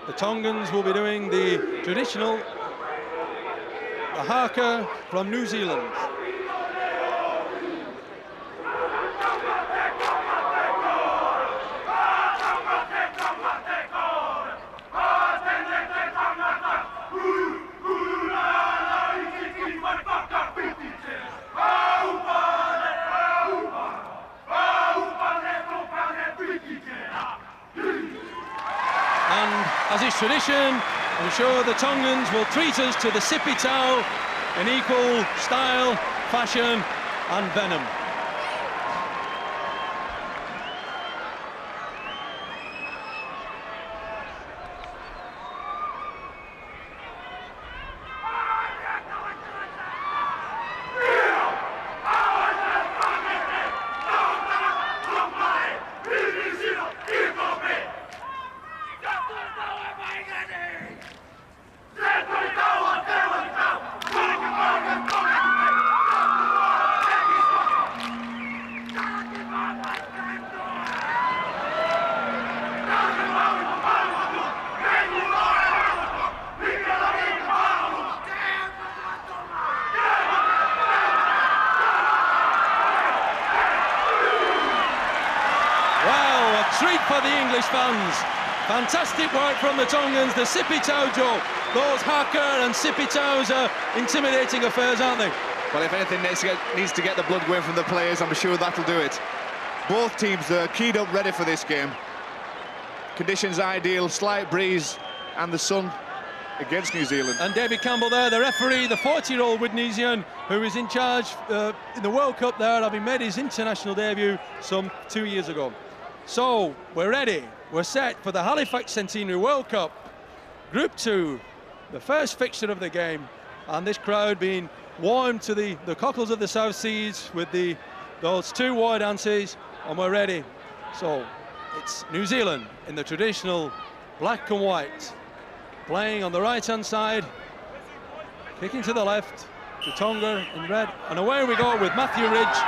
the Tongans will be doing the traditional haka from New Zealand. As is tradition, I'm sure the Tongans will treat us to the sippy towel in equal style, fashion and venom. Treat for the English fans. Fantastic work from the Tongans, the sippy tow job. Those haka and sippy tows are intimidating affairs, aren't they? Well, if anything needs to get the blood going from the players, I'm sure that'll do it. Both teams are keyed up, ready for this game. Conditions ideal, slight breeze and the sun against New Zealand. And David Campbell there, the referee, the 40-year-old Windnesian, who is in charge in the World Cup there, having made his international debut some 2 years ago. So, we're ready, we're set for the Halifax Centenary World Cup. Group 2, the first fixture of the game, and this crowd being warmed to the cockles of the South Seas with those 2 war dances, and we're ready. So, it's New Zealand in the traditional black and white, playing on the right-hand side, kicking to the left, to Tonga in red, and away we go with Matthew Ridge,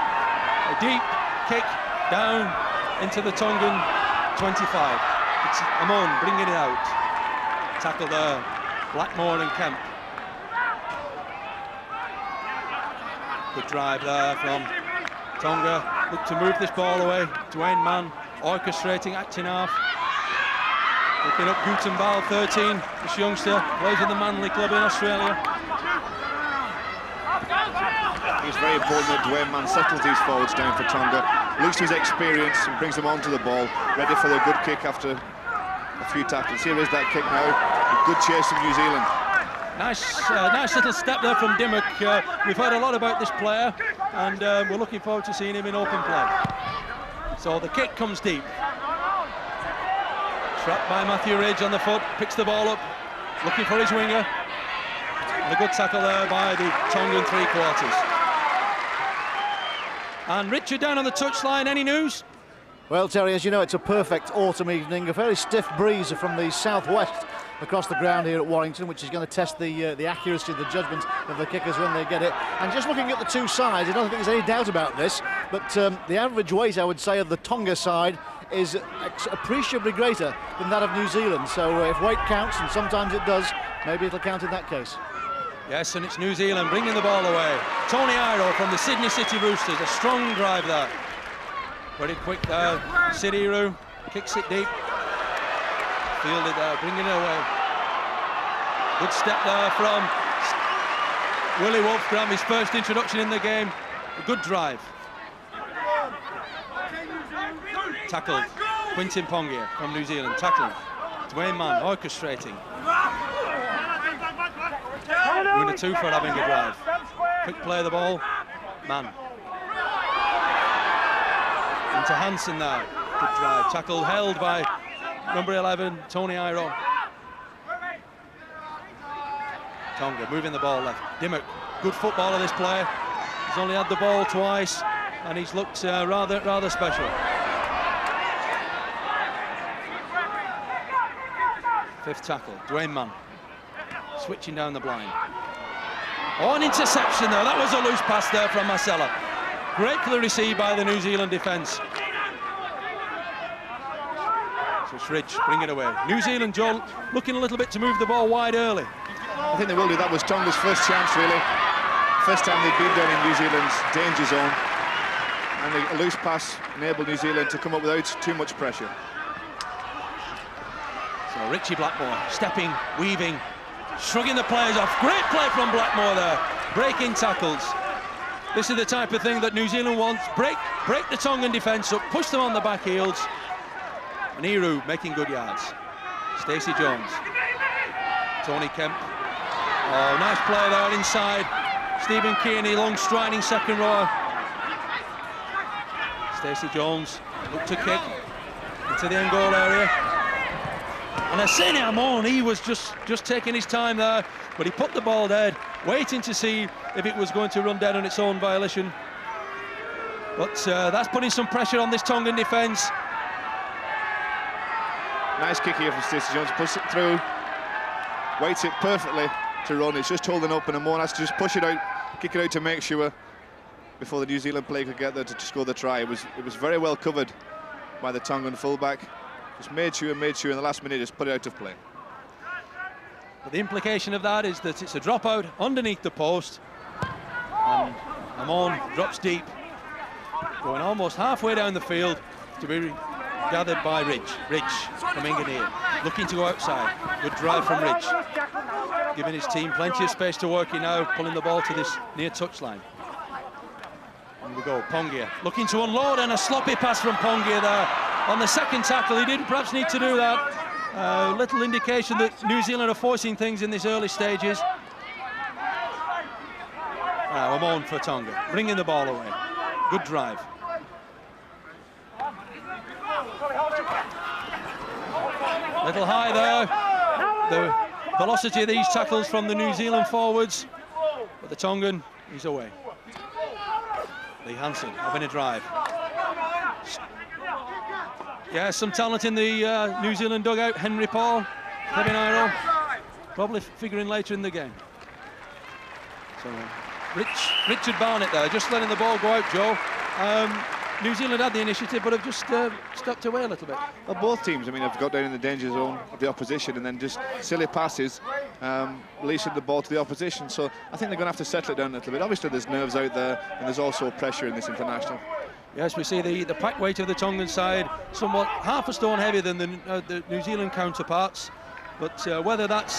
a deep kick down into the Tongan 25. It's Amon bringing it out. Tackle there, Blackmore and Kemp. Good drive there from Tonga. Look to move this ball away. Duane Mann orchestrating, acting half. Looking up Gutenbal, 13. This youngster plays in the Manly club in Australia. It's very important that Duane Mann settles these forwards down for Tonga, looks to his experience and brings them onto the ball, ready for the good kick after a few tackles. Here is that kick now, a good chase from New Zealand. Nice little step there from Dimmock. We've heard a lot about this player, and we're looking forward to seeing him in open play. So the kick comes deep. Trapped by Matthew Ridge on the foot, picks the ball up, looking for his winger. And a good tackle there by the Tongan three-quarters. And Richard down on the touchline, any news? Well, Terry, as you know, it's a perfect autumn evening, a very stiff breeze from the southwest across the ground here at Warrington, which is going to test the accuracy of the judgment of the kickers when they get it. And just looking at the two sides, I don't think there's any doubt about this, but the average weight, I would say, of the Tonga side is appreciably greater than that of New Zealand. So if weight counts, and sometimes it does, maybe it'll count in that case. Yes, and it's New Zealand bringing the ball away. Tony Iro from the Sydney City Roosters, a strong drive there. Very quick there, Sidiru kicks it deep. Fielded there, bringing it away. Good step there from Willie Wolfgram, his first introduction in the game. A good drive. Tackled, Quintin Pongia from New Zealand, tackling. Duane Mann orchestrating. Winner 2 for having a drive. Quick play of the ball, Mann. Into Hansen there, good drive. Tackled, held by number 11, Tony Iro. Tonga moving the ball left. Dimmock, good footballer, this player. He's only had the ball twice, and he's looked rather special. Fifth tackle, Duane Mann. Switching down the blind. Oh, an interception there. That was a loose pass there from Marcella. Gratefully received by the New Zealand defence. So It's Ridge, bring it away. New Zealand, Joe, looking a little bit to move the ball wide early. I think they will do. That was Tonga's first chance, really. First time they've been down in New Zealand's danger zone. And a loose pass enabled New Zealand to come up without too much pressure. So Richie Blackmore stepping, weaving, shrugging the players off. Great play from Blackmore there. Breaking tackles. This is the type of thing that New Zealand wants. Break the Tongan defence up, push them on the back heels. And Iru making good yards. Stacey Jones. Tony Kemp. Oh, nice play there inside. Stephen Kearney, long striding second row. Stacey Jones looked to kick into the end goal area. And Asene Amon, he was just taking his time there, but he put the ball dead, waiting to see if it was going to run dead on its own violation. But that's putting some pressure on this Tongan defence. Nice kick here from Stacey Jones, push it through, waits it perfectly to run. It's just holding up, and Amon has to just push it out, kick it out to make sure before the New Zealand player could get there to score the try. It was very well covered by the Tongan fullback. Just made sure in the last minute just put it out of play. But the implication of that is that it's a dropout underneath the post, and Amon drops deep, going almost halfway down the field to be gathered by Ridge. Ridge from Engineer, looking to go outside. Good drive from Ridge, giving his team plenty of space to work in now, pulling the ball to this near touchline. And we go, Pongia looking to unload, and a sloppy pass from Pongia there on the second tackle. He didn't perhaps need to do that. Little indication that New Zealand are forcing things in these early stages. Now Amon for Tonga, bringing the ball away. Good drive. Little high there. The velocity of these tackles from the New Zealand forwards, but the Tongan, he's away. Lee Hansen having a drive. Yeah, some talent in the New Zealand dugout. Henry Paul, Kevin Iro, probably figuring later in the game. So Richard Barnett there, just letting the ball go out, Joe. New Zealand had the initiative, but have just stepped away a little bit. Well, both teams, I mean, have got down in the danger zone of the opposition, and then just silly passes, releasing the ball to the opposition. So I think they're going to have to settle it down a little bit. Obviously, there's nerves out there, and there's also pressure in this international. Yes, we see the pack weight of the Tongan side somewhat half a stone heavier than the New Zealand counterparts, but whether that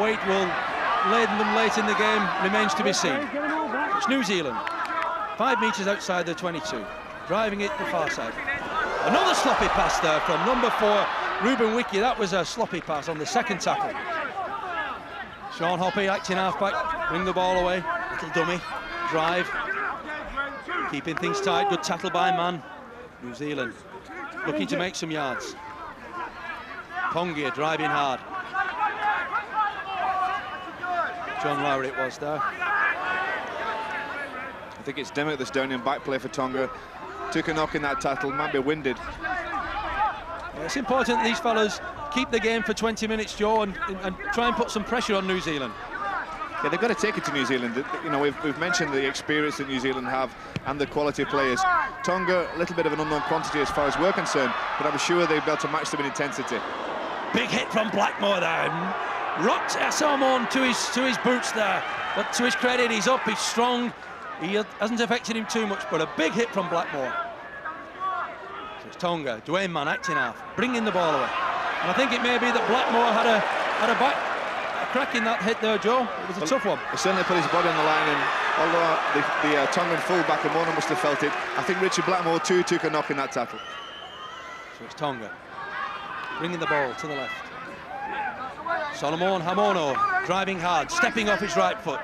weight will laden them late in the game remains to be seen. It's New Zealand, 5 metres outside the 22, driving it to the far side. Another sloppy pass there from number 4, Ruben Wiki. That was a sloppy pass on the second tackle. Sean Hoppy acting halfback, bring the ball away, little dummy, drive. Keeping things tight, good tackle by Mann. New Zealand looking to make some yards. Pongia driving hard. John Lowry it was there. I think it's Demick that's down in back play for Tonga. Took a knock in that tackle, might be winded. Yeah, it's important that these fellas keep the game for 20 minutes, Joe, and try and put some pressure on New Zealand. Yeah, they've got to take it to New Zealand. You know, we've mentioned the experience that New Zealand have and the quality of players. Tonga, a little bit of an unknown quantity as far as we're concerned, but I'm sure they'll be able to match them in intensity. Big hit from Blackmore there. Rocked Asamoah to his boots there, but to his credit, he's up, he's strong. He hasn't affected him too much, but a big hit from Blackmore. So it's Tonga, Duane Mann acting half, bringing the ball away. And I think it may be that Blackmore had a crack in that hit there, Joe. It was a tough one. He certainly put his body on the line, and although the Tongan fullback Amona must have felt it, I think Richard Blackmore too took a knock in that tackle. So it's Tonga bringing the ball to the left. Solomon Hamono driving hard, stepping off his right foot.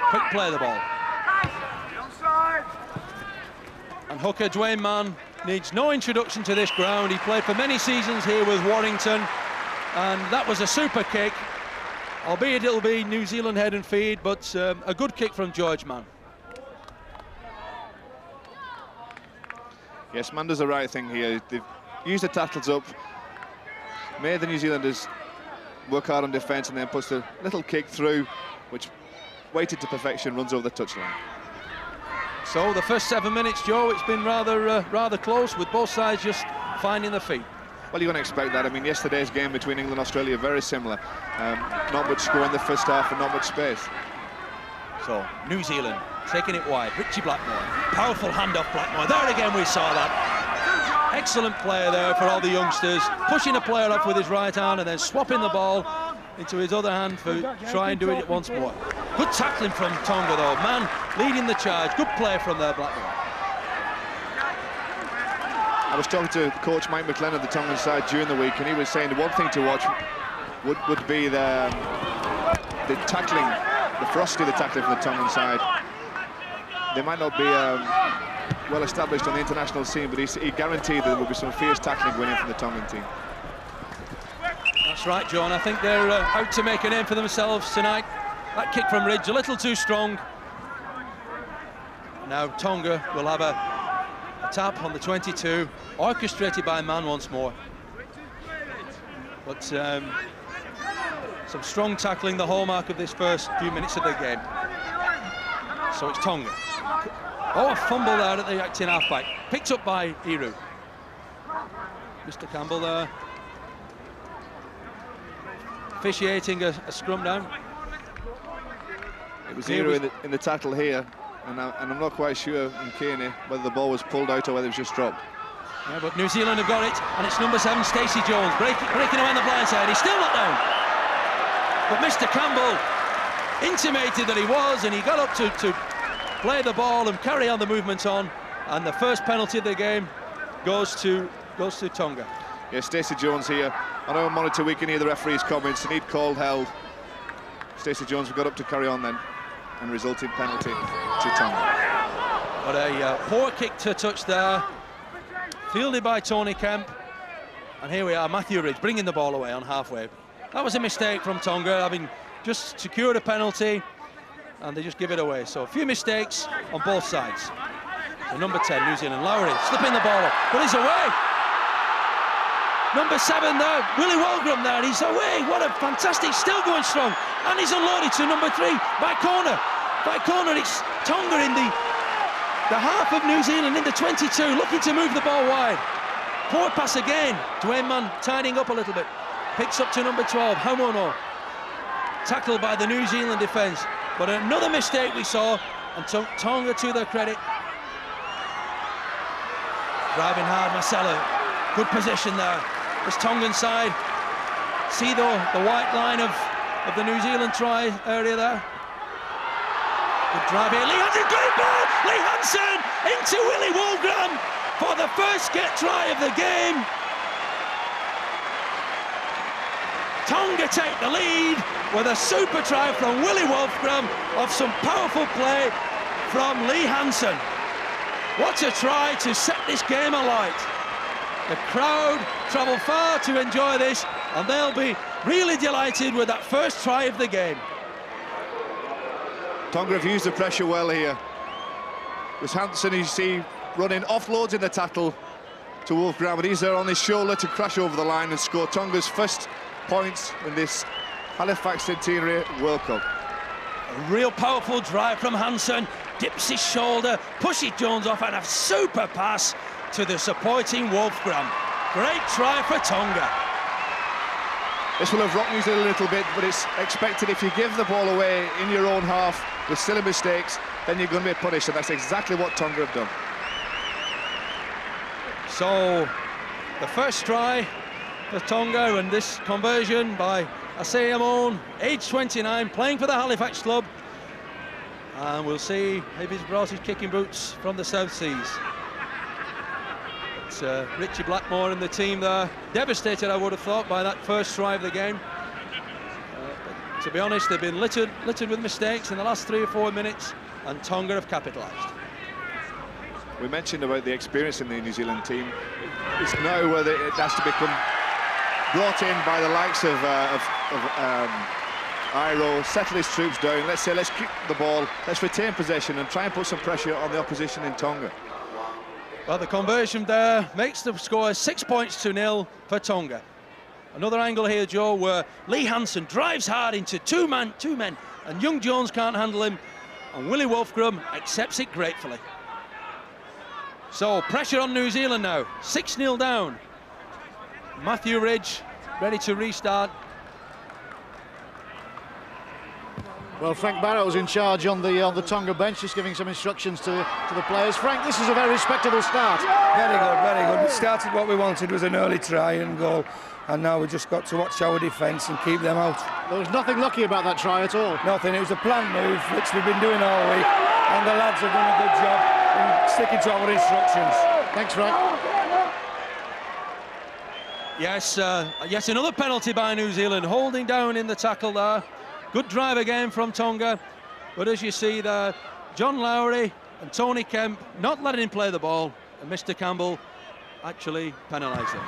Quick play of the ball. And hooker Duane Mann needs no introduction to this ground. He played for many seasons here with Warrington, and that was a super kick. Albeit it'll be New Zealand head and feed, but a good kick from George Mann. Yes, Mann does the right thing here. They've used the tackles up, made the New Zealanders work hard on defence, and then puts a little kick through, which weighted to perfection, runs over the touchline. So the first 7 minutes, Joe, it's been rather close, with both sides just finding their feet. Well, you're going to expect that. I mean, yesterday's game between England and Australia, very similar. Not much score in the first half and not much space. So, New Zealand taking it wide. Richie Blackmore. Powerful handoff Blackmore. There again we saw that. Excellent player there for all the youngsters. Pushing a player up with his right hand and then swapping the ball into his other hand for try and do it once more. Good tackling from Tonga though. Mann leading the charge. Good play from there, Blackmore. I was talking to coach Mike McLennan of the Tongan side during the week, and he was saying the one thing to watch would be the tackling, the ferocity of the tackling from the Tongan side. They might not be well established on the international scene, but he guaranteed that there would be some fierce tackling going in from the Tongan team. That's right, John. I think they're out to make a name for themselves tonight. That kick from Ridge, a little too strong. Now Tonga will have a tap on the 22, orchestrated by Mann once more. But some strong tackling, the hallmark of this first few minutes of the game. So it's Tonga. Oh, a fumble there at the acting halfback. Picked up by Iru. Mr. Campbell there. Officiating a scrum down. It was Iru in the tackle here. And I'm not quite sure in Kearney whether the ball was pulled out or whether it was just dropped. Yeah, but New Zealand have got it, and it's number 7, Stacey Jones, breaking away on the blind side. He's still not down. But Mr. Campbell intimated that he was, and he got up to play the ball and carry on the movement on. And the first penalty of the game goes to Tonga. Yeah, Stacey Jones here. I know on Monitor we can hear the referee's comments, and he'd called held. Stacey Jones got up to carry on then, and resulting penalty to Tonga. But a poor kick to touch there, fielded by Tony Kemp. And here we are, Matthew Ridge bringing the ball away on halfway. That was a mistake from Tonga, having just secured a penalty, and they just give it away. So a few mistakes on both sides. So number 10, New Zealand, Lowry, slipping the ball up, but he's away. Number 7 there, Willie Walgram there, he's away. What a fantastic, still going strong. And he's unloaded to number 3, by corner. By corner, it's Tonga in the half of New Zealand, in the 22, looking to move the ball wide. Poor pass again. Duane Mann tidying up a little bit. Picks up to number 12, Hamono. Tackled by the New Zealand defence. But another mistake we saw, and Tonga, to their credit, driving hard, Marcelo. Good position there. This Tongan side. See the white line of the New Zealand try area there. Good drive here. Lee Hansen, great ball! Lee Hansen into Willie Walgram for the first try of the game. Tonga take the lead with a super try from Willie Wolfgram of some powerful play from Lee Hansen. What a try to set this game alight. The crowd travel far to enjoy this, and they'll be really delighted with that first try of the game. Tonga have used the pressure well here. There's Hansen, you see, running offloads in the tackle to Wolfgram, but he's there on his shoulder to crash over the line and score Tonga's first points in this Halifax Centenary World Cup. A real powerful drive from Hansen, dips his shoulder, pushes Jones off, and a super pass to the supporting Wolfgram. Great try for Tonga. This will have rocked New Zealand a little bit, but it's expected if you give the ball away in your own half with silly mistakes, then you're going to be punished, and that's exactly what Tonga have done. So, the first try for Tonga, and this conversion by Asea Amon, age 29, playing for the Halifax club. And we'll see if he's brought his kicking boots from the South Seas. It's Richie Blackmore and the team there, devastated, I would have thought, by that first try of the game. But to be honest, they've been littered with mistakes in the last 3 or 4 minutes, and Tonga have capitalised. We mentioned about the experience in the New Zealand team. It's now whether it has to become brought in by the likes of Iro, settle his troops down. Let's keep the ball, let's retain possession and try and put some pressure on the opposition in Tonga. Well, the conversion there makes the score 6 points to 0 for Tonga. Another angle here, Joe, where Lee Hansen drives hard into two men, and young Jones can't handle him, and Willie Wolfgram accepts it gratefully. So pressure on New Zealand now, 6-0 down. Matthew Ridge ready to restart. Well, Frank Barrow's in charge on the Tonga bench, just giving some instructions to the players. Frank, this is a very respectable start. Very good, very good. We started what we wanted, was an early try and goal, and now we just got to watch our defence and keep them out. There was nothing lucky about that try at all. Nothing, it was a planned move, which we've been doing all week, and the lads have done a good job in sticking to our instructions. Thanks, Frank. Yes, another penalty by New Zealand, holding down in the tackle there. Good drive again from Tonga, but as you see there, John Lowry and Tony Kemp not letting him play the ball, and Mr. Campbell actually penalised him.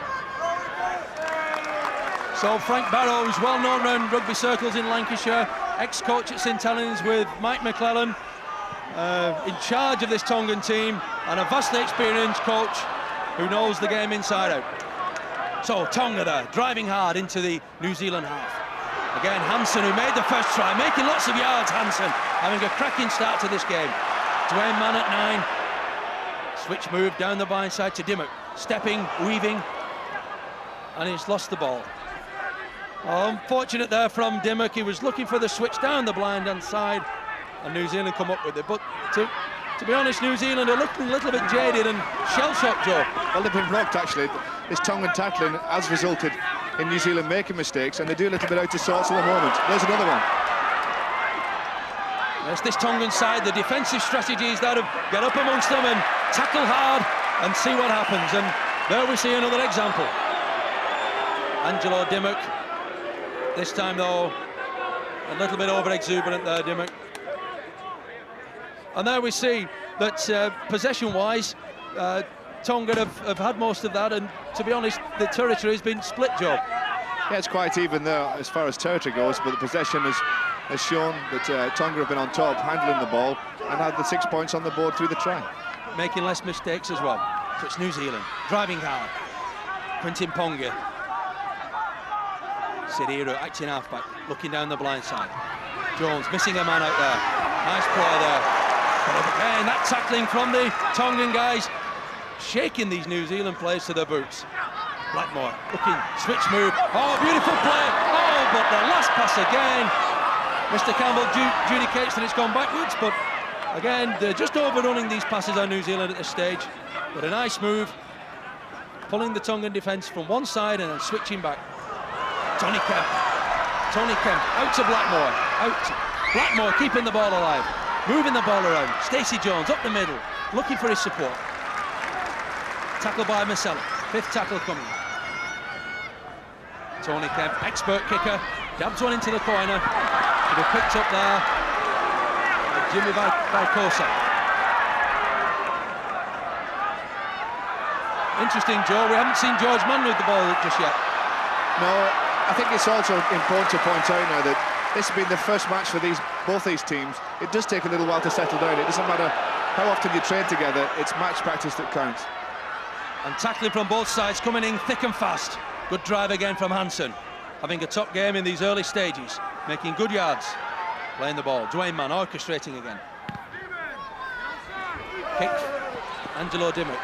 So Frank Barrow, who's well known around rugby circles in Lancashire, ex-coach at St Helens with Mike McClellan, in charge of this Tongan team, and a vastly experienced coach who knows the game inside out. So Tonga there, driving hard into the New Zealand half. Again, Hansen, who made the first try, making lots of yards. Hansen having a cracking start to this game. Duane Mann at 9. Switch move down the blind side to Dimmock. Stepping, weaving, and he's lost the ball. Oh, unfortunate there from Dimmock. He was looking for the switch down the blind hand side, and New Zealand come up with it. But to be honest, New Zealand are looking a little bit jaded and shell-shocked, Joe. Well, they've been blocked, actually. This Tongan tackling has resulted in New Zealand making mistakes, and they do a little bit out of sorts at the moment. There's another one. Yes, this Tongan side, the defensive strategy is that of get up amongst them and tackle hard and see what happens. And there we see another example. Angelo Dimmock. This time, though, a little bit over-exuberant there, Dimmock. And there we see that possession-wise, Tonga have had most of that, and to be honest, the territory has been split, Joe. Yeah, it's quite even there as far as territory goes, but the possession has shown that Tonga have been on top, handling the ball, and had the 6 points on the board through the try. Making less mistakes as well. So it's New Zealand, driving hard. Quintin Ponga. Sidiro acting halfback, looking down the blind side. Jones missing a man out there. Nice play there. Again, that tackling from the Tongan guys, shaking these New Zealand players to their boots. Blackmore looking, switch move. Oh, beautiful play. Oh, but the last pass again. Mr. Campbell adjudicates that it's gone backwards, but again, they're just overrunning these passes on New Zealand at this stage. But a nice move, pulling the Tongan defence from one side and then switching back. Tony Kemp out to Blackmore, Blackmore keeping the ball alive, moving the ball around. Stacey Jones up the middle, looking for his support. Tackle by Marcella, 5th tackle coming. Tony Kemp, expert kicker, dabs one into the corner. To be picked up there by Jimmy Valcosa. Interesting, Joe, we haven't seen George Mann with the ball just yet. No, I think it's also important to point out now that this has been the first match for both these teams. It does take a little while to settle down. It doesn't matter how often you train together, it's match practice that counts. And tackling from both sides, coming in thick and fast. Good drive again from Hansen, having a top game in these early stages, making good yards, playing the ball. Duane Mann orchestrating again. Kick, Angelo Dimmock,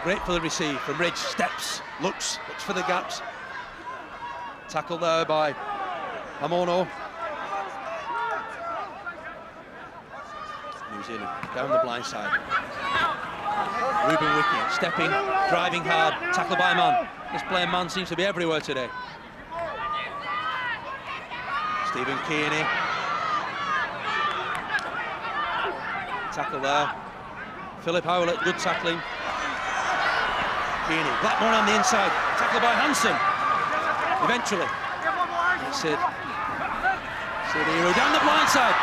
great for the receive from Ridge, steps, looks for the gaps. Tackle there by Hamono. New Zealand down the blind side. Ruben Wiki stepping, driving hard, tackle by Mann. This player Mann seems to be everywhere today. Stephen Kearney. Tackle there. Philip Howlett, good tackling. Kearney, Blackmore on the inside, tackle by Hansen. Eventually, Sid Hero down the blind side.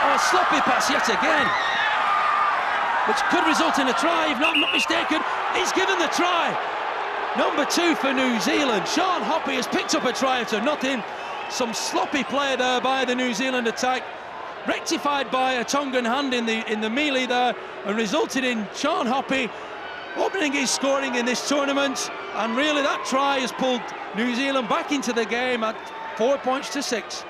Oh, sloppy pass yet again, which could result in a try, if I'm not mistaken. He's given the try. Number 2 for New Zealand. Sean Hoppy has picked up a try after nothing. Some sloppy play there by the New Zealand attack, rectified by a Tongan hand in the melee there, and resulted in Sean Hoppy opening his scoring in this tournament. And really, that try has pulled New Zealand back into the game at 4 points to 6.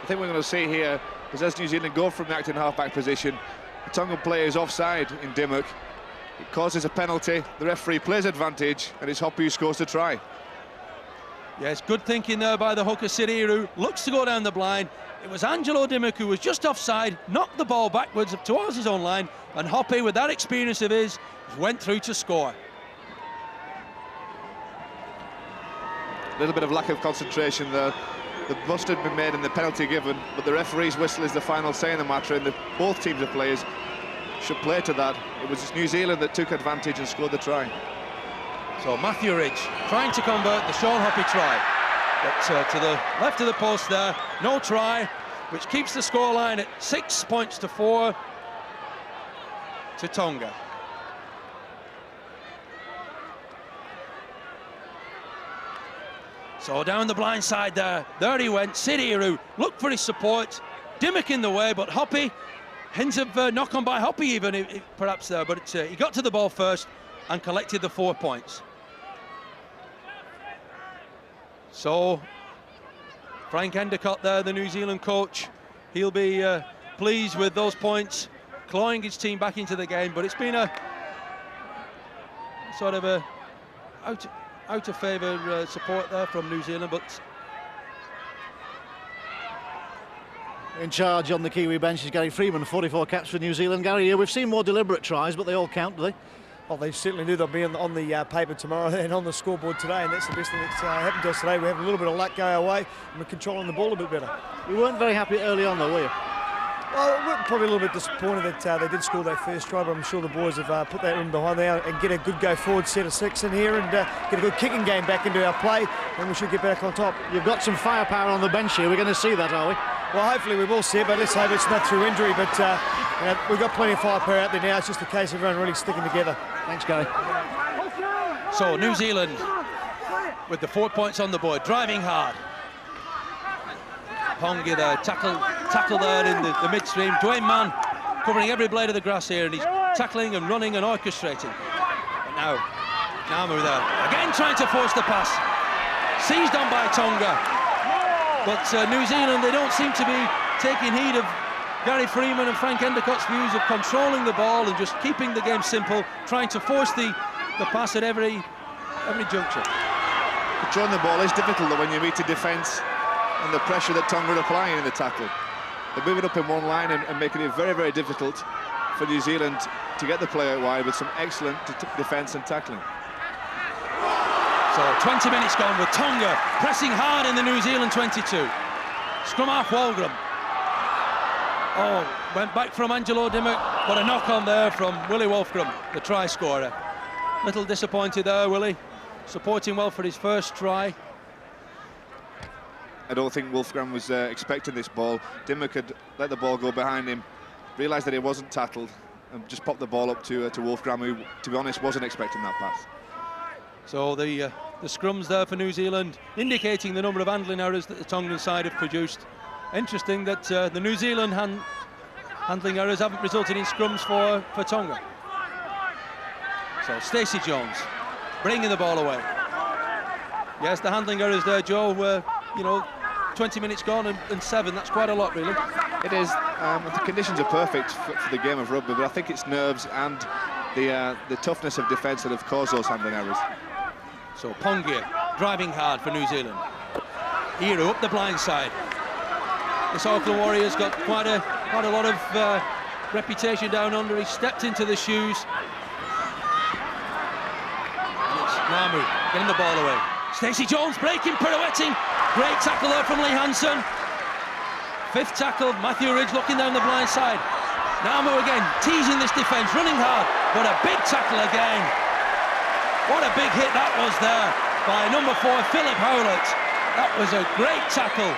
I think we're going to see here is as New Zealand go from the acting half-back position, the Tongan player is offside in Dimmock, It causes a penalty, the referee plays advantage, and it's Hoppe who scores the try. Yes, good thinking there by the hooker Sidiru. Looks to go down the blind. It was Angelo Dimmock who was just offside, knocked the ball backwards towards his own line, and Hoppe, with that experience of his, went through to score. A little bit of lack of concentration there. The bust had been made and the penalty given, but the referee's whistle is the final say in the matter, and both teams of players should play to that. It was New Zealand that took advantage and scored the try. So Matthew Ridge trying to convert the Sean Hoppe try, but to the left of the post there, no try, which keeps the scoreline at 6 points to 4 to Tonga. So down the blind side there he went, Sidiru looked for his support, Dimmock in the way, but Hoppe, hints of knock on by Hoppe even, perhaps there, but he got to the ball first and collected the 4 points. So Frank Endicott there, the New Zealand coach, he'll be pleased with those points, clawing his team back into the game, but it's been a sort of a out of favour support there from New Zealand, but in charge on the Kiwi bench is Gary Freeman, 44 caps for New Zealand. Gary, we've seen more deliberate tries, but they all count, do they? Well, they certainly do. They'll be on the paper tomorrow and on the scoreboard today, and that's the best thing that's happened to us today. We have a little bit of luck go our way, and we're controlling the ball a bit better. You weren't very happy early on, though, were you? Well, we're probably a little bit disappointed that they did score that first try, but I'm sure the boys have put that in behind there and get a good go forward set of 6 in here and get a good kicking game back into our play, and we should get back on top. You've got some firepower on the bench here. We're going to see that, are we? Well, hopefully we will see it, but let's hope it's not through injury. But we've got plenty of firepower out there now. It's just a case of everyone really sticking together. Thanks, Gary. so New Zealand with the 4 points on the board, driving hard. Ponga there, tackle there in the midstream. Duane Mann covering every blade of the grass here, and he's tackling and running and orchestrating. But now, Namu there, again trying to force the pass. Seized on by Tonga. But New Zealand, they don't seem to be taking heed of Gary Freeman and Frank Endicott's views of controlling the ball and just keeping the game simple, trying to force the pass at every juncture. Controlling the ball is difficult though when you meet a defence and the pressure that Tonga are applying in the tackle. They're moving up in one line and making it very, very difficult for New Zealand to get the play out wide with some excellent defence and tackling. So 20 minutes gone with Tonga pressing hard in the New Zealand 22. Scrum half Walgram. Oh, went back from Angelo Dimmock, but a knock on there from Willie Wolfgram, the try scorer. Little disappointed there, Willie. Supporting well for his first try. I don't think Wolfgram was expecting this ball. Dimmock had let the ball go behind him, realised that he wasn't tackled, and just popped the ball up to Wolfgram, who, to be honest, wasn't expecting that pass. So the scrums there for New Zealand, indicating the number of handling errors that the Tongan side have produced. Interesting that the New Zealand handling errors haven't resulted in scrums for Tonga. So Stacey Jones bringing the ball away. Yes, the handling errors there, Joe, were, you know, 20 minutes gone and 7, that's quite a lot, really. It is. The conditions are perfect for the game of rugby, but I think it's nerves and the toughness of defence that have caused those handling errors. So Pongia driving hard for New Zealand. Hero up the blind side. This Auckland Warriors got quite a lot of reputation down under. He stepped into the shoes. And it's Namu getting the ball away. Stacey Jones breaking, pirouetting. Great tackle there from Lee Hansen. 5th tackle, Matthew Ridge looking down the blind side. Namu again, teasing this defence, running hard, but a big tackle again. What a big hit that was there by number 4, Philip Howlett. That was a great tackle.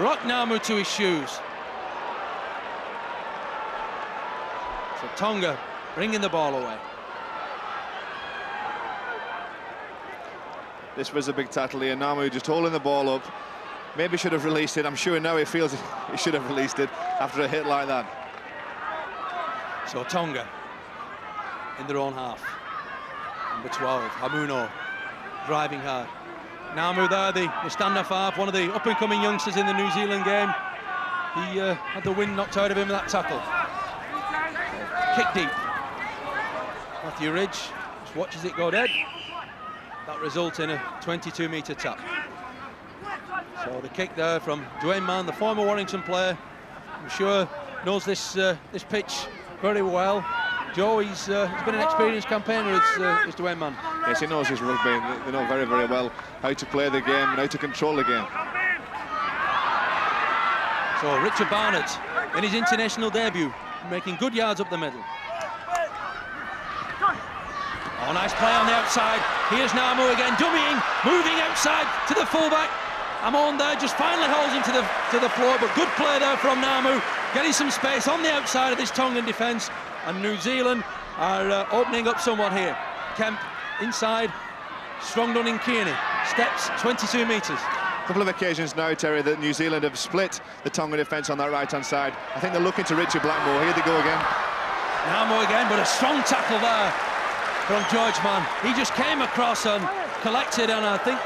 Rocked Namu to his shoes. So Tonga bringing the ball away. This was a big tackle here. Namu just holding the ball up. Maybe should have released it. I'm sure now he feels he should have released it after a hit like that. So Tonga in their own half. Number 12, Hamuno, driving hard. Namu there, the stand-off half, one of the up-and-coming youngsters in the New Zealand game. He had the wind knocked out of him with that tackle. Kick deep. Matthew Ridge just watches it go dead. That results in a 22-metre tap. So the kick there from Duane Mann, the former Warrington player. I'm sure knows this this pitch very well. Joe, he's been an experienced campaigner, is Duane Mann. Yes, he knows his rugby. They know very, very well how to play the game and how to control the game. So Richard Barnett, in his international debut, making good yards up the middle. Oh, nice play on the outside. Here's Namu again, dummying, moving outside to the fullback. Amon there just finally holds him to the floor, but good play there from Namu, getting some space on the outside of this Tongan defence, and New Zealand are opening up somewhat here. Kemp inside, strong running Kearney, steps 22 metres. A couple of occasions now, Terry, that New Zealand have split the Tongan defence on that right-hand side. I think they're looking to Richard Blackmore. Here they go again. Namu again, but a strong tackle there from George Mann. He just came across and collected, and I think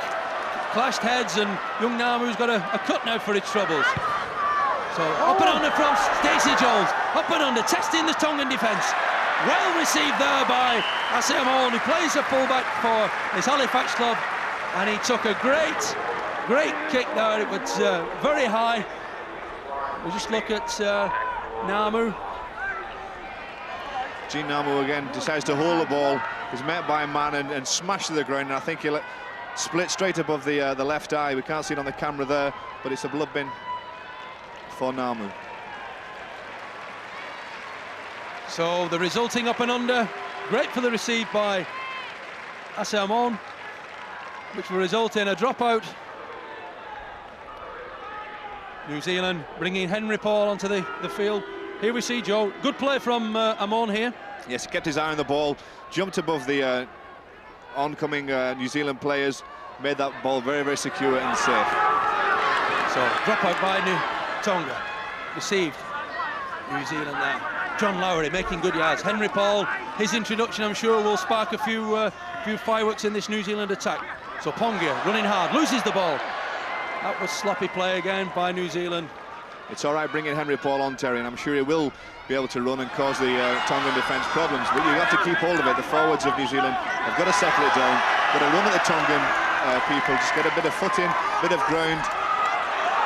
clashed heads, and young Namu's got a cut now for his troubles. So up and under from Stacey Jones, up and under, testing the Tongan defence. Well received there by Asamoah, who plays a fullback for his Halifax club, and he took a great kick there. It was very high. We'll just look at Namu. Gene Namu again decides to hold the ball. He's met by Mann and smashed to the ground, and I think he'll split straight above the left eye. We can't see it on the camera there, but it's a blood bin for Namu. So the resulting up and under, gratefully received by Asamoah, which will result in a dropout. New Zealand bringing Henry Paul onto the field. Here we see Joe. Good play from Amon here. Yes, he kept his eye on the ball, jumped above the oncoming New Zealand players, made that ball very, very secure and safe. So dropout by Tonga. Received New Zealand there. John Lowry making good yards. Henry Paul, his introduction I'm sure will spark a few fireworks in this New Zealand attack. So Ponga running hard, loses the ball. That was sloppy play again by New Zealand. It's all right bringing Henry Paul on, Terry, and I'm sure he will be able to run and cause the Tongan defence problems, but you have to keep hold of it. The forwards of New Zealand have got to settle it down, got to run at the Tongan people, just get a bit of footing, bit of ground.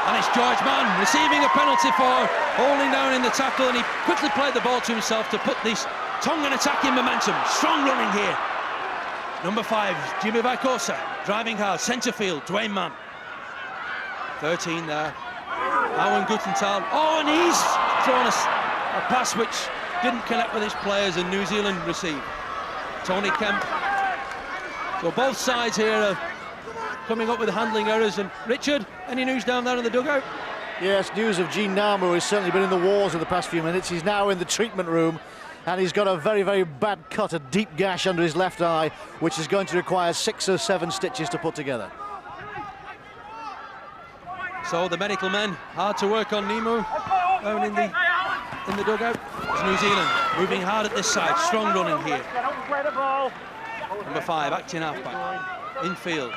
And it's George Mann receiving a penalty for holding down in the tackle, and he quickly played the ball to himself to put this Tongan attack in momentum. Strong running here. Number 5, Jimmy Vaikosa, driving hard, centre field, Duane Mann. 13 there. Owen Guttenthal. Oh, and he's thrown a pass which didn't connect with his players, and New Zealand received. Tony Kemp. So both sides here are coming up with handling errors. And Richard, any news down there in the dugout? Yes, news of Gene Namu. He's certainly been in the wars in the past few minutes. He's now in the treatment room, and he's got a very, very bad cut, a deep gash under his left eye, which is going to require 6 or 7 stitches to put together. So the medical men hard to work on Nemu down in the dugout. It's New Zealand moving hard at this side, strong running here. Number 5, acting halfback, infield.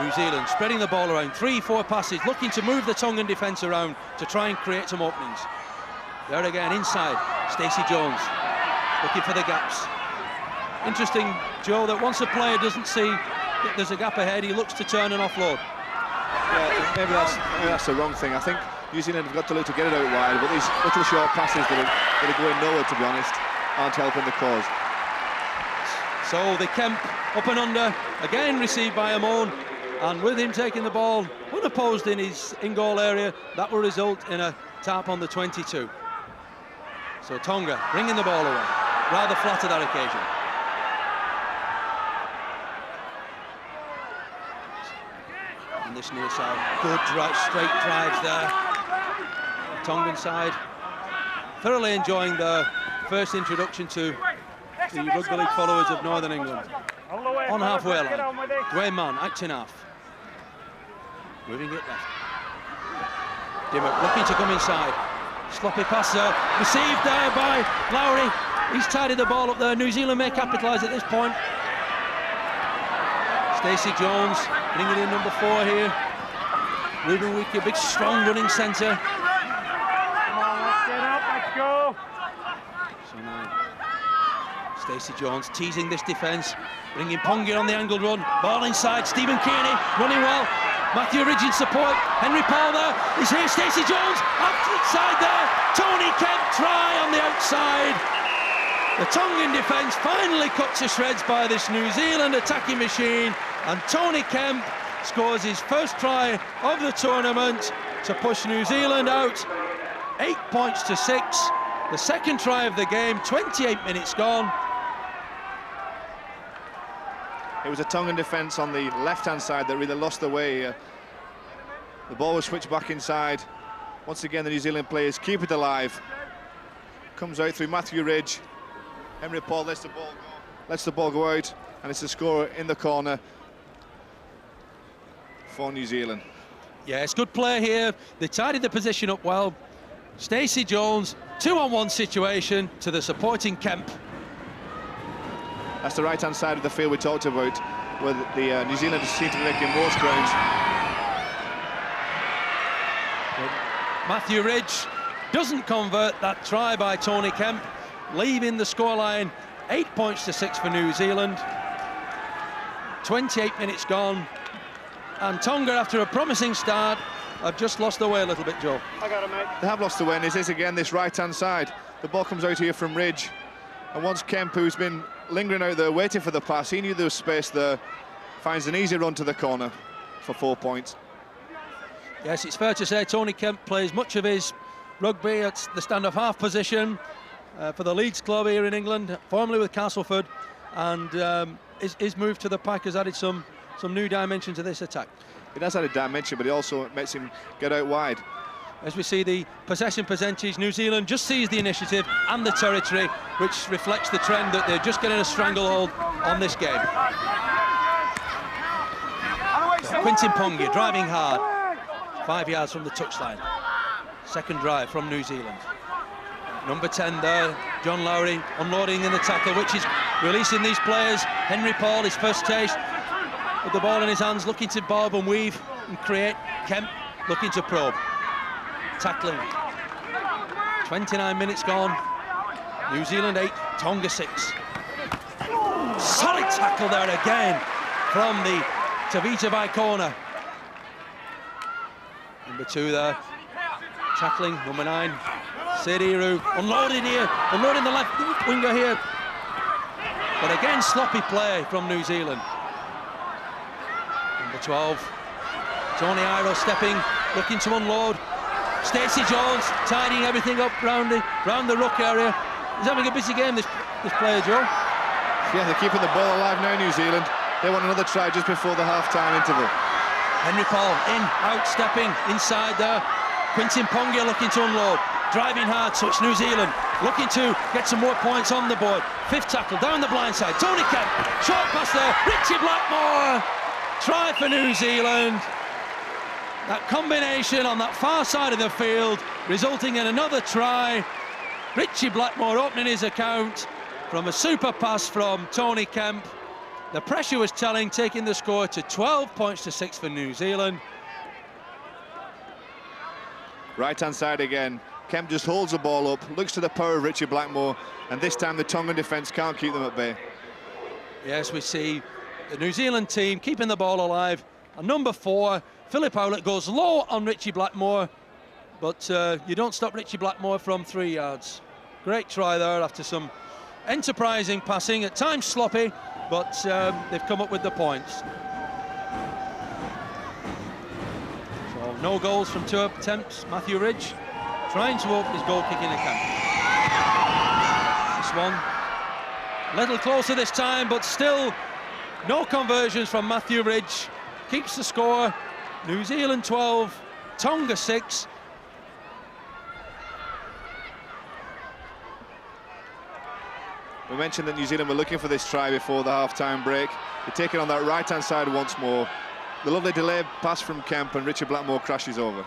New Zealand spreading the ball around, 3-4 passes, looking to move the Tongan defence around to try and create some openings. There again, inside, Stacey Jones looking for the gaps. Interesting, Joe, that once a player doesn't see that there's a gap ahead, he looks to turn and offload. Yeah, maybe that's the wrong thing. I think New Zealand have got to look to get it out wide, but these little short passes that are going nowhere, to be honest, aren't helping the cause. So the Kemp up and under, again received by Amon, and with him taking the ball unopposed in his in-goal area, that will result in a tap on the 22. So Tonga bringing the ball away, rather flat at that occasion. On this near side, good straight drives there. Tongan side thoroughly enjoying their first introduction to the Rugby League followers of Northern England. On halfway line, Duane Mann acting half, moving it left. Dimmock looking to come inside. Sloppy pass there, received there by Lowry. He's tidied the ball up there. New Zealand may capitalise at this point. Stacey Jones bringing in number 4 here. Ruben Wiki, big strong running centre. Come on, let's get up, let's go. So now Stacey Jones teasing this defence, bringing Ponga on the angled run. Ball inside, Stephen Kearney running well. Matthew Ridge in support, Henry Paul there. He's here, Stacey Jones, outside there. Tony Kemp, try on the outside. The Tongan defence finally cut to shreds by this New Zealand attacking machine, and Tony Kemp scores his first try of the tournament to push New Zealand out 8 points to 6. The second try of the game, 28 minutes gone. It was a Tongan defence on the left-hand side that really lost their way. The ball was switched back inside. Once again, the New Zealand players keep it alive. Comes out through Matthew Ridge. Henry Paul lets the ball go out, and it's a score in the corner for New Zealand. Yeah, it's good play here. They tidied the position up well. Stacey Jones, 2-on-1 situation to the supporting Kemp. That's the right-hand side of the field we talked about, where the New Zealanders seem to be making most grounds. Matthew Ridge doesn't convert that try by Tony Kemp, leaving the scoreline 8 points to 6 for New Zealand. 28 minutes gone, and Tonga, after a promising start, have just lost their way a little bit, Joe. I got it, mate. They have lost the way, and it is again this right-hand side. The ball comes out here from Ridge, and once Kemp, who's been lingering out there waiting for the pass, he knew there was space there, finds an easy run to the corner for 4 points. Yes, it's fair to say Tony Kemp plays much of his rugby at the stand-off half position for the Leeds club here in England, formerly with Castleford, and his move to the pack has added some new dimension to this attack. It has had a dimension, but it also makes him get out wide. As we see the possession percentage, New Zealand just seized the initiative and the territory, which reflects the trend that they're just getting a stranglehold on this game. Quintin Ponga driving hard, 5 yards from the touchline. Second drive from New Zealand. Number 10 there, John Lowry, unloading in the tackle, which is releasing these players. Henry Paul, his first taste, with the ball in his hands, looking to bob and weave and create. Kemp looking to probe. Tackling. 29 minutes gone. New Zealand 8, Tonga 6. Solid tackle there again from the Tavita Vaikona. Number 2 there. Tackling, number 9. Sediru unloading here, unloading the left winger here. But again, sloppy play from New Zealand. Number 12. Tony Iro stepping, looking to unload. Stacey Jones tidying everything up round the ruck area. He's having a busy game, this player, Joe. Yeah, they're keeping the ball alive now, New Zealand. They want another try just before the half-time interval. Henry Paul in, out, stepping, inside there. Quintin Ponga looking to unload. Driving hard, touch New Zealand. Looking to get some more points on the board. 5th tackle, down the blind side. Tony Kemp, short pass there. Richie Blackmore. Try for New Zealand. That combination on that far side of the field, resulting in another try. Richie Blackmore opening his account from a super pass from Tony Kemp. The pressure was telling, taking the score to 12 points to 6 for New Zealand. Right-hand side again. Kemp just holds the ball up, looks to the power of Richie Blackmore, and this time the Tongan defence can't keep them at bay. Yes, we see the New Zealand team keeping the ball alive. And number 4, Philip Howlett, goes low on Richie Blackmore, but you don't stop Richie Blackmore from 3 yards. Great try there after some enterprising passing, at times sloppy, but they've come up with the points. So no goals from 2 attempts. Matthew Ridge trying to open his goal-kicking account. This one a little closer this time, but still no conversions from Matthew Ridge. Keeps the score. New Zealand 12, Tonga 6. We mentioned that New Zealand were looking for this try before the half-time break. They're taking on that right-hand side once more. The lovely delayed pass from Kemp, and Richard Blackmore crashes over.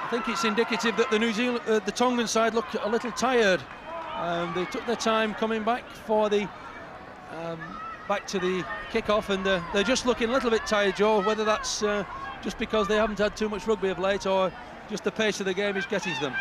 I think it's indicative that the Tongan side look a little tired. They took their time coming back for the back to the kick-off, and they're just looking a little bit tired, Joe. Whether that's just because they haven't had too much rugby of late, or just the pace of the game is getting to them.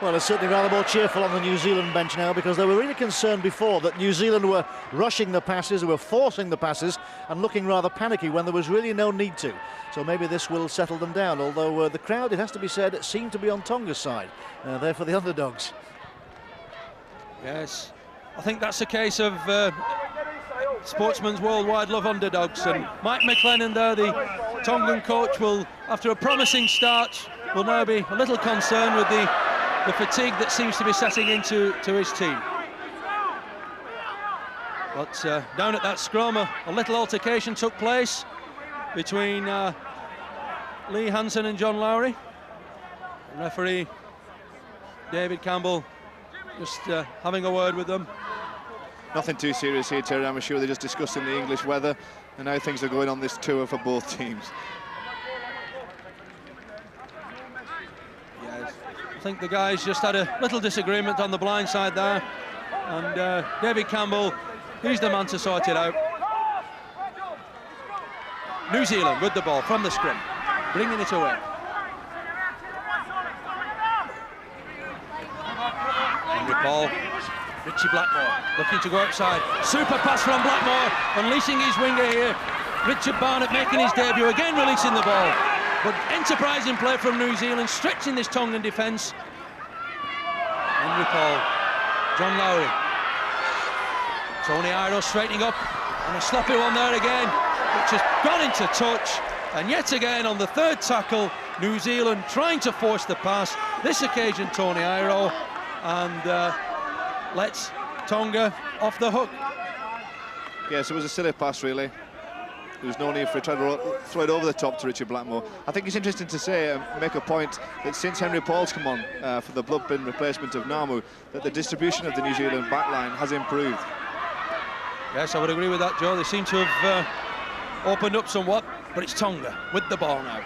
Well, it's certainly rather more cheerful on the New Zealand bench now, because they were really concerned before that New Zealand were rushing the passes, were forcing the passes and looking rather panicky when there was really no need to. So maybe this will settle them down, although the crowd, it has to be said, seemed to be on Tonga's side. They're for the underdogs. Yes, I think that's a case of sportsmen's worldwide love underdogs, and Mike McLennan there, the Tongan coach, will, after a promising start, will now be a little concerned with the fatigue that seems to be setting into his team. But down at that scrum, a little altercation took place between Lee Hansen and John Lowry. The referee David Campbell just having a word with them. Nothing too serious here, Terry. I'm sure they're just discussing the English weather and how things are going on this tour for both teams. Yes, I think the guys just had a little disagreement on the blind side there, and David Campbell, he's the man to sort it out. New Zealand with the ball from the scrum, bringing it away. Henry Paul, Richie Blackmore looking to go outside. Super pass from Blackmore, unleashing his winger here. Richard Barnett making his debut, again releasing the ball. But enterprising play from New Zealand, stretching this Tongan defence. Henry Paul, John Lowry. Tony Iro straightening up, and a sloppy one there again, which has gone into touch. And yet again on the third tackle, New Zealand trying to force the pass. This occasion Tony Iro, and lets Tonga off the hook. Yes, it was a silly pass really. There was no need for it to throw it over the top to Richard Blackmore. I think it's interesting to say, make a point, that since Henry Paul's come on for the blood bin replacement of Namu, that the distribution of the New Zealand backline has improved. Yes, I would agree with that, Joe. They seem to have opened up somewhat, but it's Tonga with the ball now.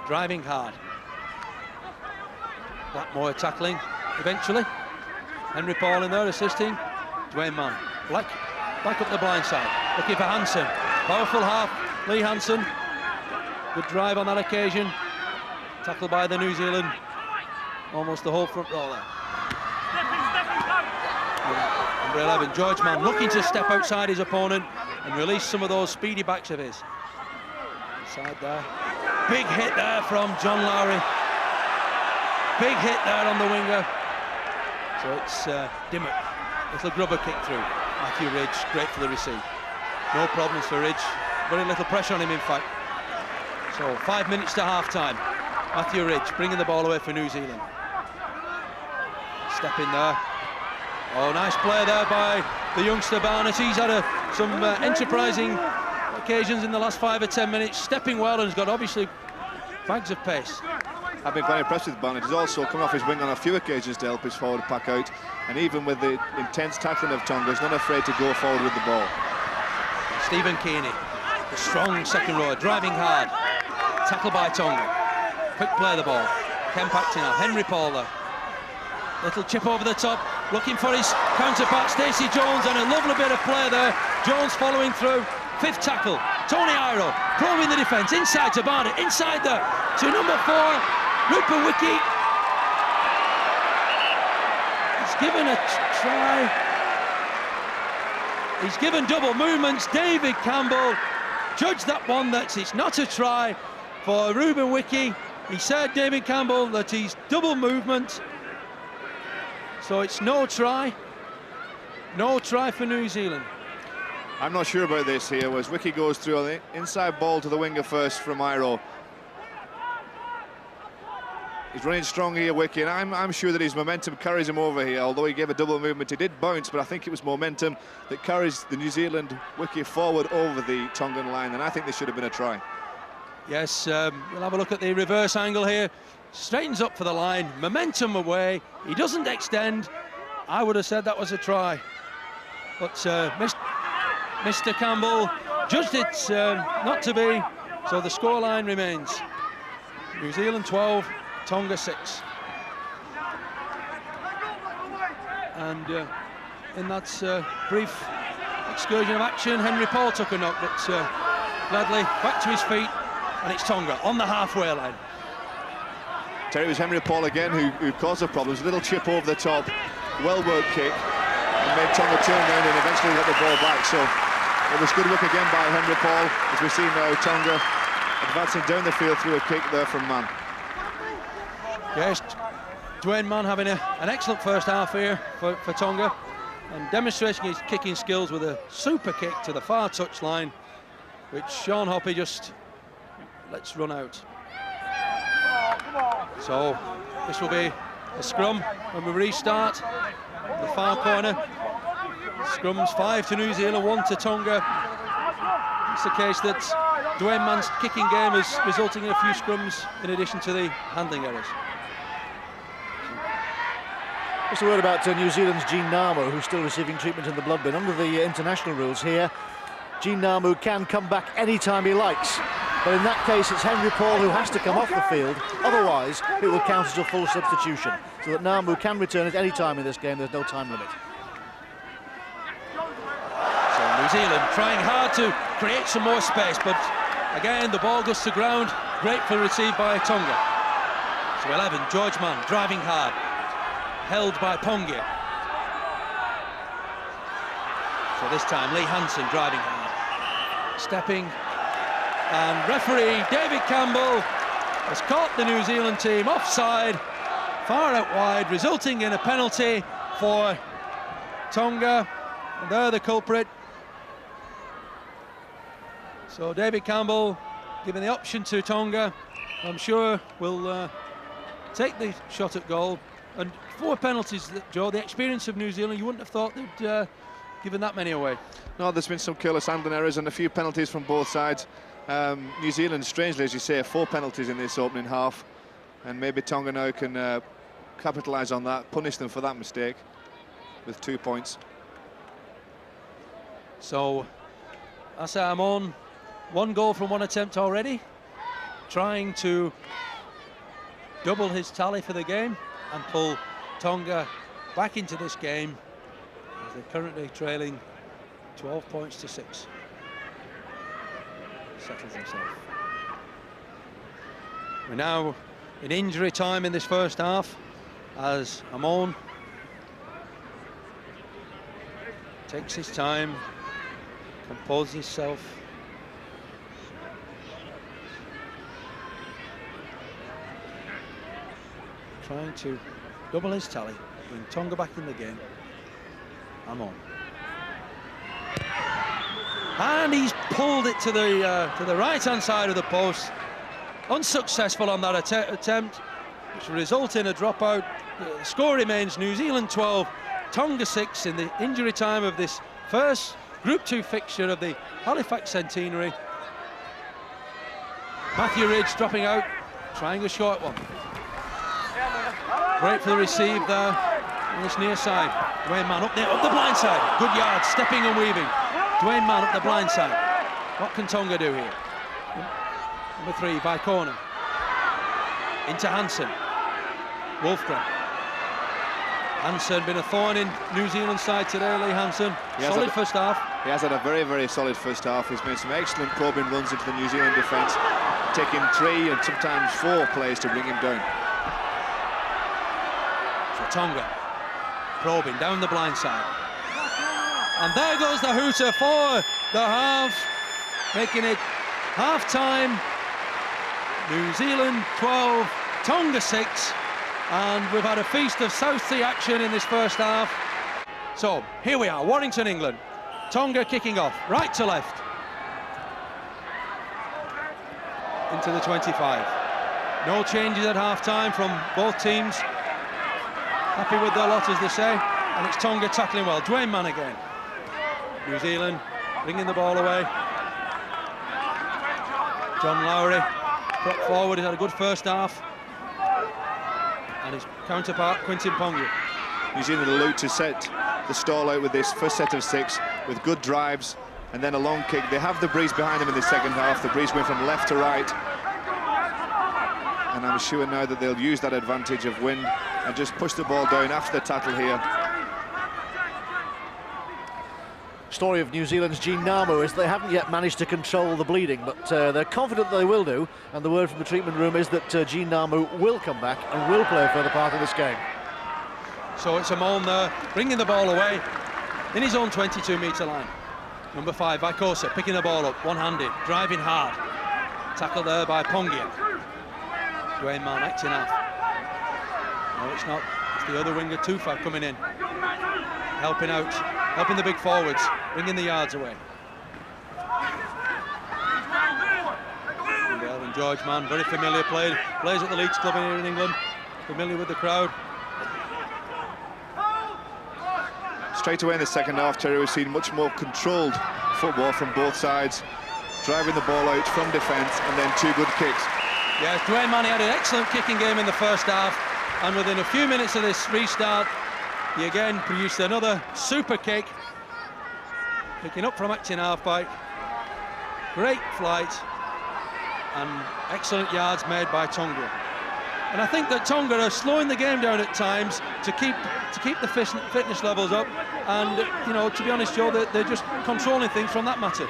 Driving hard. Blackmore tackling eventually. Henry Paul in there assisting. Duane Mann. Back up the blind side. Looking for Hansen. Powerful half. Lee Hansen. Good drive on that occasion. Tackled by the New Zealand. Almost the whole front row there. Number 11, George Mann, looking to step outside his opponent and release some of those speedy backs of his. Inside there. Big hit there from John Lowry. Big hit there on the winger. So it's Dimmock. Little grubber kick through. Matthew Ridge, gratefully received. No problems for Ridge. Very little pressure on him, in fact. So 5 minutes to half-time. Matthew Ridge bringing the ball away for New Zealand. Step in there. Oh, nice play there by the youngster Barnett. He's had some enterprising occasions in the last 5 or 10 minutes. Stepping well and has got obviously bags of pace. I've been quite impressed with Barnett. He's also come off his wing on a few occasions to help his forward pack out, and even with the intense tackling of Tonga, he's not afraid to go forward with the ball. Stephen Keeney, the strong second rower, driving hard. Tackle by Tonga. Quick play the ball. Kemp acting out. Henry Paul there. Little chip over the top, looking for his counterpart, Stacey Jones, and a lovely bit of play there. Jones following through. Fifth tackle. Tony Iro probing the defence. Inside to Barnett. Inside there to number 4. Rupert Wiki. He's given a try. He's given double movements. David Campbell judged that one that it's not a try for Ruben Wiki. He said, David Campbell, that he's double movement. So it's no try. No try for New Zealand. I'm not sure about this here, as Wiki goes through on the inside ball to the winger first from Iro. He's running strong here, Wiki, and I'm sure that his momentum carries him over here. Although he gave a double movement, he did bounce, but I think it was momentum that carries the New Zealand Wiki forward over the Tongan line, and I think this should have been a try. Yes, we'll have a look at the reverse angle here. Straightens up for the line, momentum away. He doesn't extend. I would have said that was a try, but Mr. Campbell judged it not to be, so the scoreline remains New Zealand 12, Tonga 6. And in that brief excursion of action, Henry Paul took a knock, but gladly back to his feet, and it's Tonga on the halfway line. Terry, it was Henry Paul again who caused the problems. A little chip over the top, well-worked kick, and made Tonga turn around and eventually got the ball back. So it was good work again by Henry Paul, as we see now Tonga advancing down the field through a kick there from Mann. Yes, Duane Mann having an excellent first half here for Tonga, and demonstrating his kicking skills with a super kick to the far touchline, which Sean Hoppy just lets run out. So this will be a scrum when we restart. The far corner. Scrums 5 to New Zealand, 1 to Tonga. It's the case that Duane Mann's kicking game is resulting in a few scrums in addition to the handling errors. Just a word about New Zealand's Jean Namu, who's still receiving treatment in the blood bin. Under the international rules here, Jean Namu can come back anytime he likes. But in that case, it's Henry Paul who has to come off the field. Otherwise, it will count as a full substitution. So that Namu can return at any time in this game. There's no time limit. So New Zealand trying hard to create some more space, but again, the ball goes to ground. Gratefully received by Tonga. So 11, George Mann driving hard. Held by Pongia. So this time, Lee Hansen driving hard. Stepping. And referee David Campbell has caught the New Zealand team offside, far out wide, resulting in a penalty for Tonga. And they're the culprit. So David Campbell giving the option to Tonga. I'm sure will take the shot at goal. And 4 penalties, Joe, the experience of New Zealand, you wouldn't have thought they'd given that many away. No, there's been some careless handling errors and a few penalties from both sides. New Zealand, strangely, as you say, 4 penalties in this opening half, and maybe Tonga now can capitalise on that, punish them for that mistake with 2 points. So Asa Amon, 1 goal from 1 attempt already, trying to double his tally for the game and pull Tonga back into this game, as they're currently trailing 12 points to 6. Settles himself. We're now in injury time in this first half, as Amon takes his time, composes himself. Trying to double his tally, bring Tonga back in the game. Amon. And he's pulled it to the right-hand side of the post. Unsuccessful on that attempt, which will result in a dropout. The score remains New Zealand 12, Tonga 6 in the injury time of this first Group 2 fixture of the Halifax Centenary. Matthew Ridge dropping out, trying a short one. Gratefully received there on this near side. Duane Mann up the blind side. Good yard, stepping and weaving. Duane Mann up the blind side. What can Tonga do here? Number 3 by corner. Into Hansen. Wolfgram. Hansen been a thorn in New Zealand side today, Lee Hansen. Solid first half. He has had a very, very solid first half. He's made some excellent probing runs into the New Zealand defence, taking 3 and sometimes 4 plays to bring him down. So Tonga probing down the blind side. And there goes the hooter for the half, making it half-time. New Zealand 12, Tonga 6, and we've had a feast of South Sea action in this first half. So here we are, Warrington, England. Tonga kicking off, right to left. Into the 25. No changes at half-time from both teams. Happy with their lot, as they say. And it's Tonga tackling well. Duane Mann again. New Zealand bringing the ball away. John Lowry brought forward. He's had a good first half. And his counterpart, Quintin Pongia. New Zealand will look to set the stall out with this first set of 6 with good drives and then a long kick. They have the breeze behind them in the second half. The breeze went from left to right. And I'm sure now that they'll use that advantage of wind and just push the ball down after the tackle here. story of New Zealand's Jean Namu is they haven't yet managed to control the bleeding, but they're confident they will do, and the word from the treatment room is that Jean Namu will come back and will play a further part in this game. So it's Amon there, bringing the ball away in his own 22-metre line. Number 5, Vaikosa, picking the ball up, one-handed, driving hard. Tackled there by Pongia. Duane Mann acting off. No, it's not. It's the other winger, Tufa, coming in. Helping out, helping the big forwards, bringing the yards away. And George Mann, very familiar, plays at the Leeds club here in England, familiar with the crowd. Straight away in the second half, Terry, we've seen much more controlled football from both sides, driving the ball out from defence and then 2 good kicks. Yes, Duane Mann had an excellent kicking game in the first half, and within a few minutes of this restart, he again produced another super kick, picking up from acting halfback. Great flight and excellent yards made by Tonga. And I think that Tonga are slowing the game down at times to keep the fitness levels up, and you know, to be honest, Joe, they're just controlling things from that matter.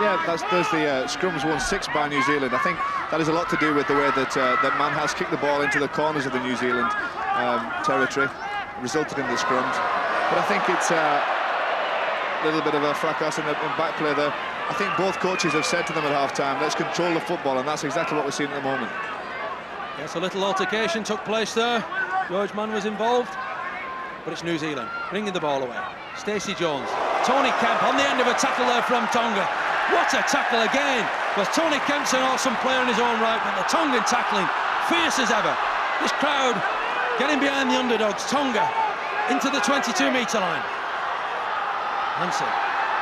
Yeah, there's the scrums won 6 by New Zealand. I think that has a lot to do with the way that that Mann has kicked the ball into the corners of the New Zealand territory, resulted in the scrums. But I think it's a little bit of a fracas in back play there. I think both coaches have said to them at half-time, let's control the football, and that's exactly what we're seeing at the moment. Yes, a little altercation took place there. George Mann was involved, but it's New Zealand bringing the ball away. Stacey Jones, Tony Kemp on the end of a tackle there from Tonga. What a tackle again! Because Tony Kemp's an awesome player in his own right, but the Tongan tackling, fierce as ever. This crowd getting behind the underdogs. Tonga into the 22-metre line. Hansen,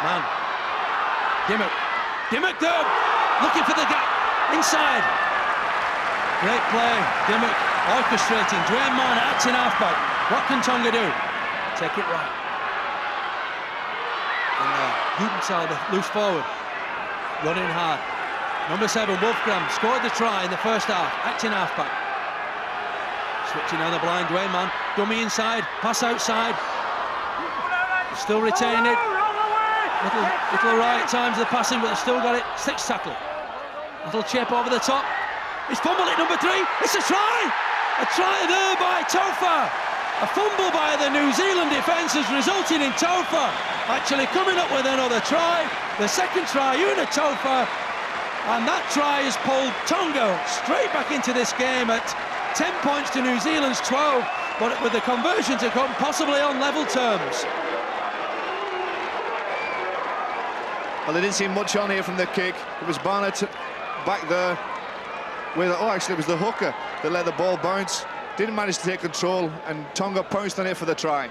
Mann, Dimmock there, looking for the gap, inside. Great play, Dimmock orchestrating, Duane Mann acting halfback. What can Tonga do? Take it right. And Jutenthal, the loose forward, running hard. Number 7, Wolfgram, scored the try in the first half, acting halfback. Switching down the blind, Duane Mann, dummy inside, pass outside. Still retaining it. Little right at times of the passing, but they've still got it. 6 tackle. Little chip over the top. It's fumbled at number 3. It's a try! A try there by Tofa. A fumble by the New Zealand defence has resulted in Tofa actually coming up with another try. The second try, Una Tofa. And that try has pulled Tonga straight back into this game at 10 points to New Zealand's 12, but with the conversion to come possibly on level terms. Well, they didn't see much on here from the kick. It was Barnett back there with, oh, actually it was the hooker that let the ball bounce. Didn't manage to take control, and Tonga pounced on it for the try.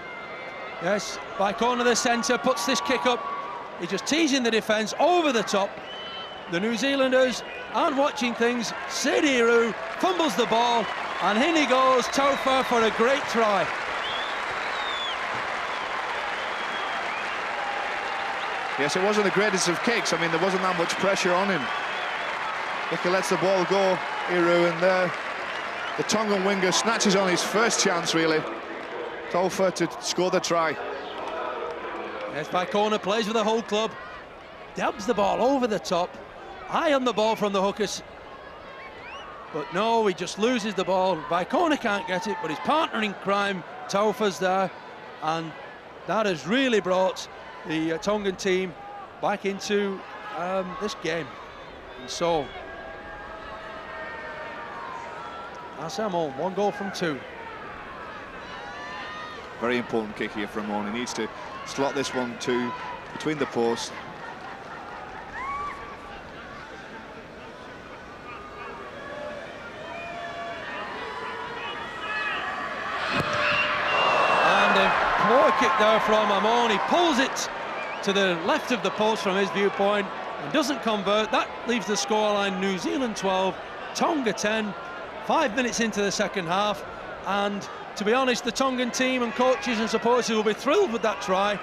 Yes, by corner the centre, puts this kick up. He's just teasing the defence over the top. The New Zealanders aren't watching things. Sediru fumbles the ball, and in he goes, Tofa, for a great try. Yes, it wasn't the greatest of kicks. I mean, there wasn't that much pressure on him. Look, he lets the ball go, Iru, and the Tongan winger snatches on his first chance, really. Tofa to score the try. Yes, by corner, plays with the whole club. Dabs the ball over the top. High on the ball from the hookers. But no, he just loses the ball. By corner can't get it, but his partner in crime, Tofa's there. And that has really brought the Tongan team back into this game. And so, that's Amon, 1 goal from 2. Very important kick here from Amon. He needs to slot this one between the posts. Poor kick there from Amon. He pulls it to the left of the post from his viewpoint and doesn't convert. That leaves the scoreline New Zealand 12, Tonga 10, 5 minutes into the second half. And to be honest, the Tongan team and coaches and supporters will be thrilled with that try.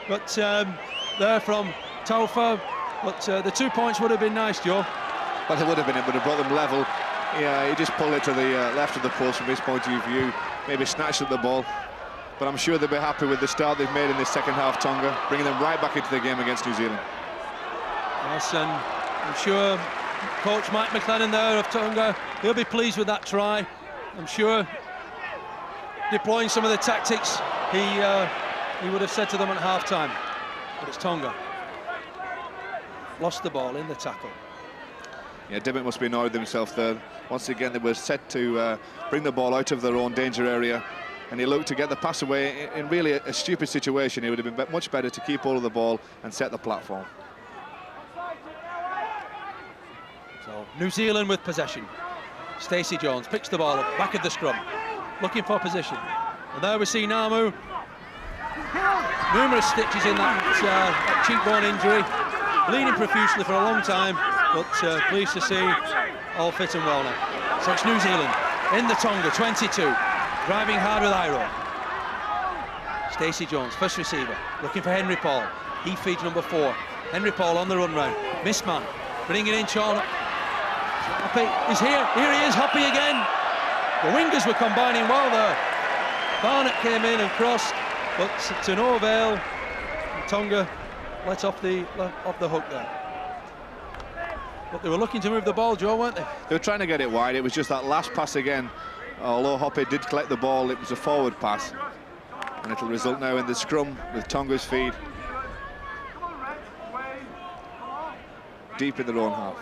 But there from Tofa, but the 2 points would have been nice, Joe. But it would have been, it would have brought them level. Yeah, he just pulled it to the left of the post from his point of view, maybe snatched at the ball. but I'm sure they'll be happy with the start they've made in this second half, Tonga, bringing them right back into the game against New Zealand. Yes, and I'm sure coach Mike McLennan there of Tonga, he'll be pleased with that try. I'm sure deploying some of the tactics he would have said to them at half-time. But it's Tonga. Lost the ball in the tackle. Yeah, Dimmock must be annoyed with himself there. Once again, they were set to bring the ball out of their own danger area, and he looked to get the pass away in really a stupid situation. It would have been much better to keep hold of the ball and set the platform. So New Zealand with possession. Stacey Jones picks the ball up, back of the scrum, looking for position. And there we see Namu. Numerous stitches in that cheekbone injury, bleeding profusely for a long time, but pleased to see all fit and well now. So it's New Zealand in the Tonga 22, driving hard with Iro. Stacey Jones, first receiver, looking for Henry Paul. He feeds number 4. Henry Paul on the run round. Miss man, bringing in Sean. Hoppy is here. Here he is, Hoppy again. The wingers were combining well there. Barnett came in and crossed, but to no avail. Tonga let off the hook there. But they were looking to move the ball, Joe, weren't they? They were trying to get it wide. It was just that last pass again. Although Hoppy did collect the ball, it was a forward pass. And it'll result now in the scrum with Tonga's feed deep in their own half.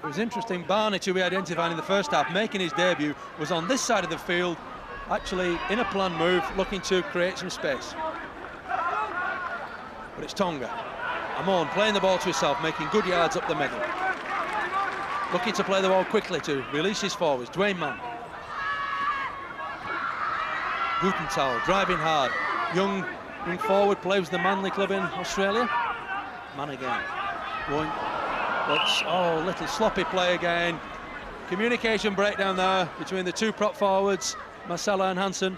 It was interesting, Barnett, who we identified in the first half, making his debut, was on this side of the field, actually in a planned move, looking to create some space. But it's Tonga. Amon playing the ball to himself, making good yards up the middle. Looking to play the ball quickly to release his forwards. Duane Mann. Gutenthal driving hard. Young forward, plays with the Manly club in Australia. Mann again. Going. Oh, little sloppy play again. Communication breakdown there between the two prop forwards, Marcella and Hansen.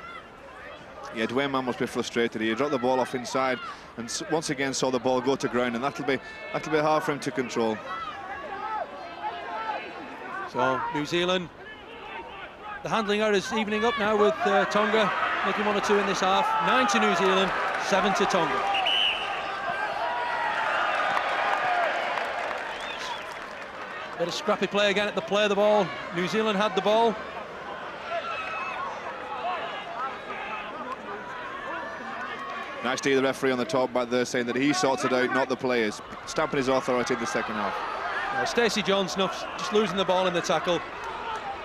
Yeah, Duane Mann must be frustrated. He dropped the ball off inside and once again saw the ball go to ground, and that'll be hard for him to control. So New Zealand, the handling errors evening up now with Tonga making 1 or 2 in this half. 9 to New Zealand, 7 to Tonga. Bit of scrappy play again at the play of the ball. New Zealand had the ball. Nice to hear the referee on the top back there saying that he sorts it out, not the players. Stamping his authority in the second half. Stacey Jones just losing the ball in the tackle.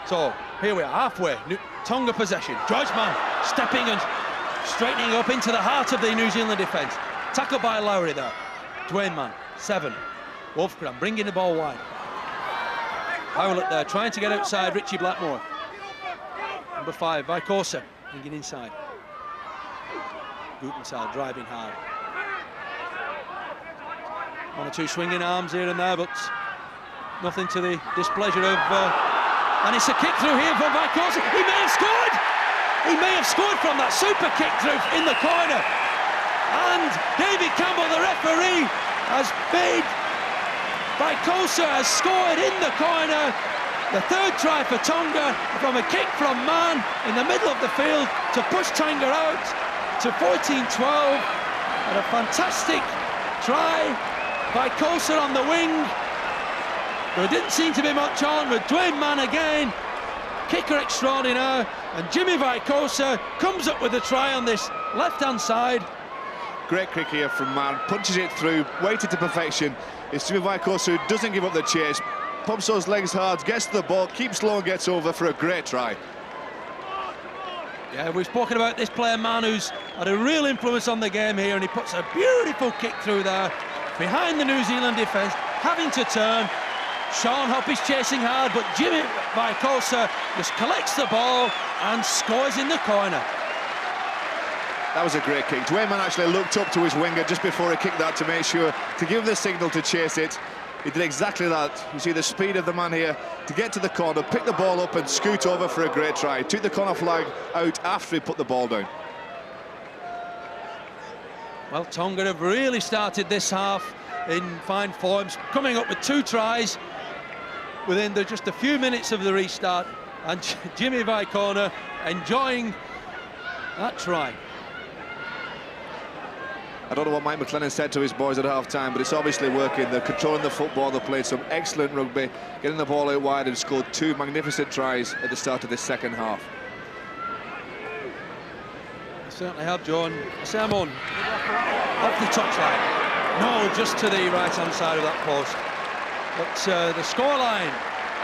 So here we are, halfway. Tonga possession. George Mann stepping and straightening up into the heart of the New Zealand defence. Tackled by Lowry there. Duane Mann, 7. Wolfgram bringing the ball wide. Howlett there, trying to get outside Richie Blackmore. Number 5, Vicosa, bringing inside. Gutenthal driving hard. 1 or 2 swinging arms here and there, but nothing to the displeasure of... and it's a kick through here for Vicosa. He may have scored! He may have scored from that super kick through in the corner. And David Campbell, the referee, has made... Vicosa has scored in the corner. The 3rd try for Tonga from a kick from Mann in the middle of the field to push Tonga out to 14-12. And a fantastic try. Vicosa on the wing. There didn't seem to be much on with Duane Mann again. Kicker extraordinaire. And Jimmy Vicosa comes up with a try on this left-hand side. Great kick here from Mann. Punches it through, waited to perfection. It's Jimmy Vicosa who doesn't give up the chase. Pumps those legs hard, gets to the ball, keeps low and gets over for a great try. Yeah, we've spoken about this player, Mann, who's had a real influence on the game here, and he puts a beautiful kick through there behind the New Zealand defence, having to turn. Sean Hoppy's chasing hard, but Jimmy Vicosa just collects the ball and scores in the corner. That was a great kick. Duane Mann actually looked up to his winger just before he kicked that to make sure to give the signal to chase it. He did exactly that. You see the speed of the man here to get to the corner, pick the ball up and scoot over for a great try. He took the corner flag out after he put the ball down. Well, Tonga have really started this half in fine forms, coming up with 2 tries within just a few minutes of the restart, and Jimmy Vicosa enjoying that try. I don't know what Mike McLennan said to his boys at half-time, but it's obviously working. They're controlling the football. They've played some excellent rugby, getting the ball out wide and scored 2 magnificent tries at the start of this second half. They certainly have, John. Simon, off the touchline. No, just to the right-hand side of that post. But the scoreline,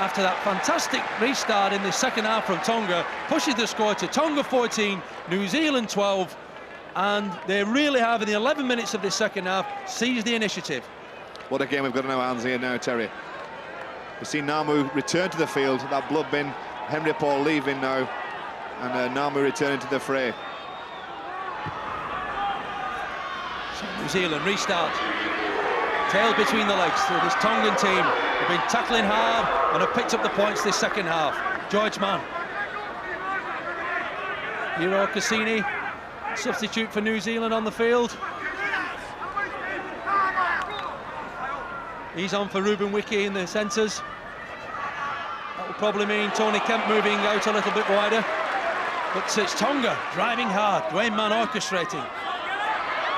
after that fantastic restart in the second half from Tonga, pushes the score to Tonga 14, New Zealand 12. And they really have, in the 11 minutes of this second half, seized the initiative. What a game we've got in our hands here now, Terry. We've seen Namu return to the field, that blood bin, Henry Paul leaving now, and Namu returning to the fray. So New Zealand restart. Tail between the legs. So this Tongan team have been tackling hard and have picked up the points this second half. Duane Mann. Hiro Cassini, substitute for New Zealand on the field. He's on for Ruben Wiki in the centres. That will probably mean Tony Kemp moving out a little bit wider. But it's Tonga driving hard. Duane Mann orchestrating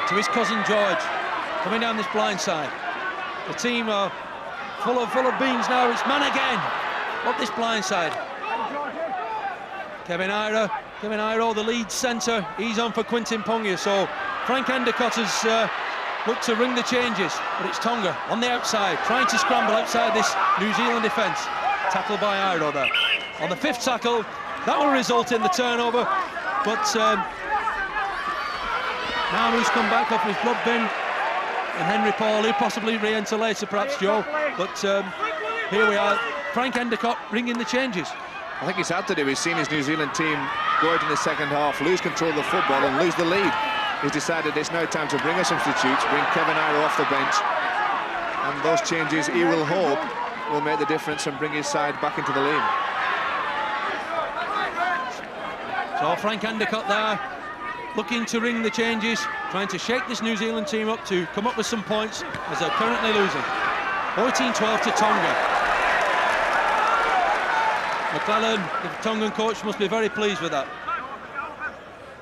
to his cousin George, coming down this blind side. The team are full of beans now. It's Mann again up this blind side. Kevin Iro, the lead centre, he's on for Quintin Pongia. So Frank Endicott has looked to ring the changes, but it's Tonga on the outside, trying to scramble outside this New Zealand defence. Tackled by Iro there. On the 5th tackle, that will result in the turnover, but Namu's come back off his blood bin, and Henry Paul, he'll possibly re-enter later perhaps, Joe, but here we are, Frank Endicott ringing the changes. I think he's had to do. He's seen his New Zealand team go out in the second half, lose control of the football and lose the lead. He's decided it's now time to bring a substitute, bring Kevin Iro off the bench, and those changes, he will hope, will make the difference and bring his side back into the lead. So Frank Endicott there, looking to ring the changes, trying to shake this New Zealand team up to come up with some points as they're currently losing. 14-12 to Tonga. McClellan, the Tongan coach, must be very pleased with that.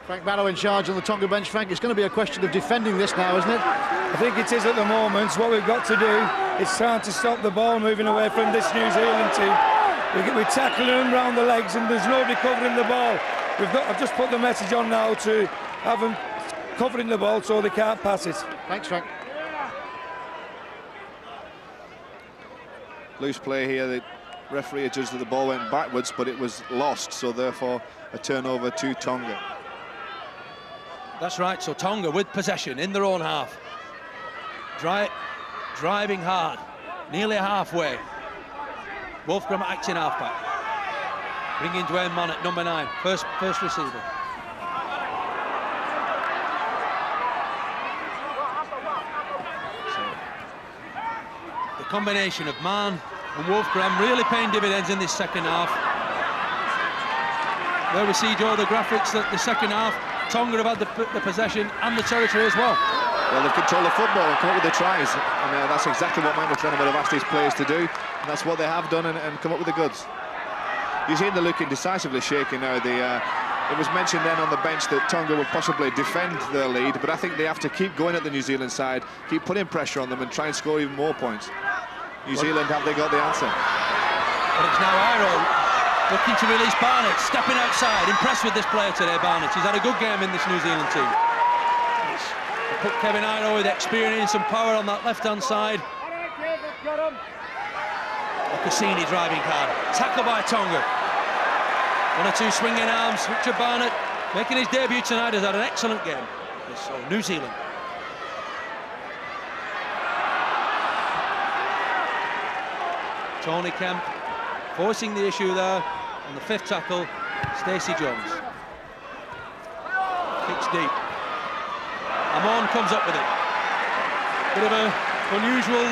Frank Barrow in charge on the Tonga bench. Frank, it's going to be a question of defending this now, isn't it? I think it is at the moment. What we've got to do is trying to stop the ball moving away from this New Zealand team. We're tackling them round the legs and there's nobody covering the ball. I've just put the message on now to have them covering the ball so they can't pass it. Thanks, Frank. Loose play here. The referee adjudged that the ball went backwards, but it was lost, so therefore a turnover to Tonga. That's right, so Tonga with possession in their own half. Driving hard, nearly halfway. Wolfgram acting halfback. Bringing Duane Mann at number 9, first receiver. So, the combination of Mann and Wolfgram really paying dividends in this second half. There we see, Joe, the graphics that the second half, Tonga have had the possession and the territory as well. Well, they've controlled the football and come up with the tries, and that's exactly what Mike McLennan would have asked his players to do, and that's what they have done, and come up with the goods. You've seen the looking decisively shaking now. It was mentioned then on the bench that Tonga would possibly defend their lead, but I think they have to keep going at the New Zealand side, keep putting pressure on them and try and score even more points. New Zealand, have they got the answer? But it's now Iro looking to release Barnett, stepping outside. Impressed with this player today, Barnett. He's had a good game in this New Zealand team. They put Kevin Iro with experience and power on that left-hand side. Cassini driving hard. Tackle by Tonga. 1 or 2 swinging arms. Richard Barnett making his debut tonight has had an excellent game. So New Zealand. Tony Kemp forcing the issue there on the 5th tackle. Stacey Jones kicks deep. Amon comes up with it. Bit of an unusual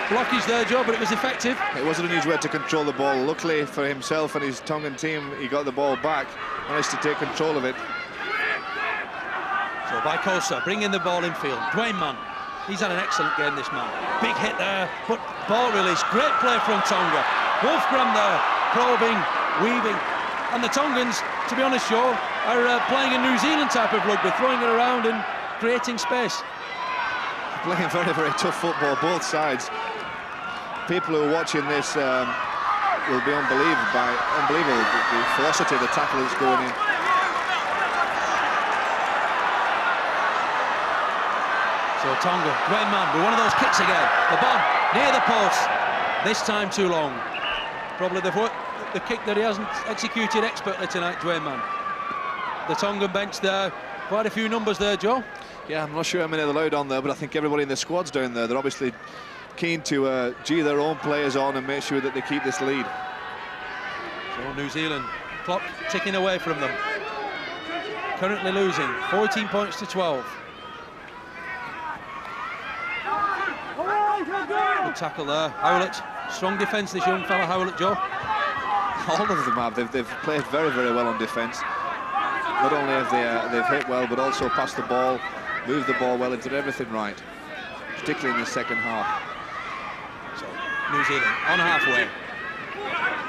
blockage there, Joe, but it was effective. It was an unusual way to control the ball. Luckily for himself and his Tongan team, he got the ball back, managed to take control of it. So Vaikosa bringing the ball in field. Duane Mann, he's had an excellent game, this man. Big hit there, but ball release. Great play from Tonga. Wolfgram there, probing, weaving. And the Tongans, to be honest, Joe, are playing a New Zealand type of rugby, throwing it around and creating space. playing very, very tough football, both sides. People who are watching this will be unbelievable, the velocity of the tackle that's going in. So Tonga, Duane Mann with one of those kicks again. The bomb near the post. This time too long. Probably the kick that he hasn't executed expertly tonight, Duane Mann. The Tongan bench there, quite a few numbers there, Joe. Yeah, I'm not sure how many they're allowed on there, but I think everybody in the squad's down there. They're obviously keen to gee their own players on and make sure that they keep this lead. So New Zealand, clock ticking away from them. Currently losing 14 points to 12. Good tackle there, Howlett. Strong defence, this young fella Howlett, Joe. All of them have. They've played very, very well on defence. Not only have they've hit well, but also passed the ball, moved the ball well, and did everything right, particularly in the second half. So New Zealand on halfway,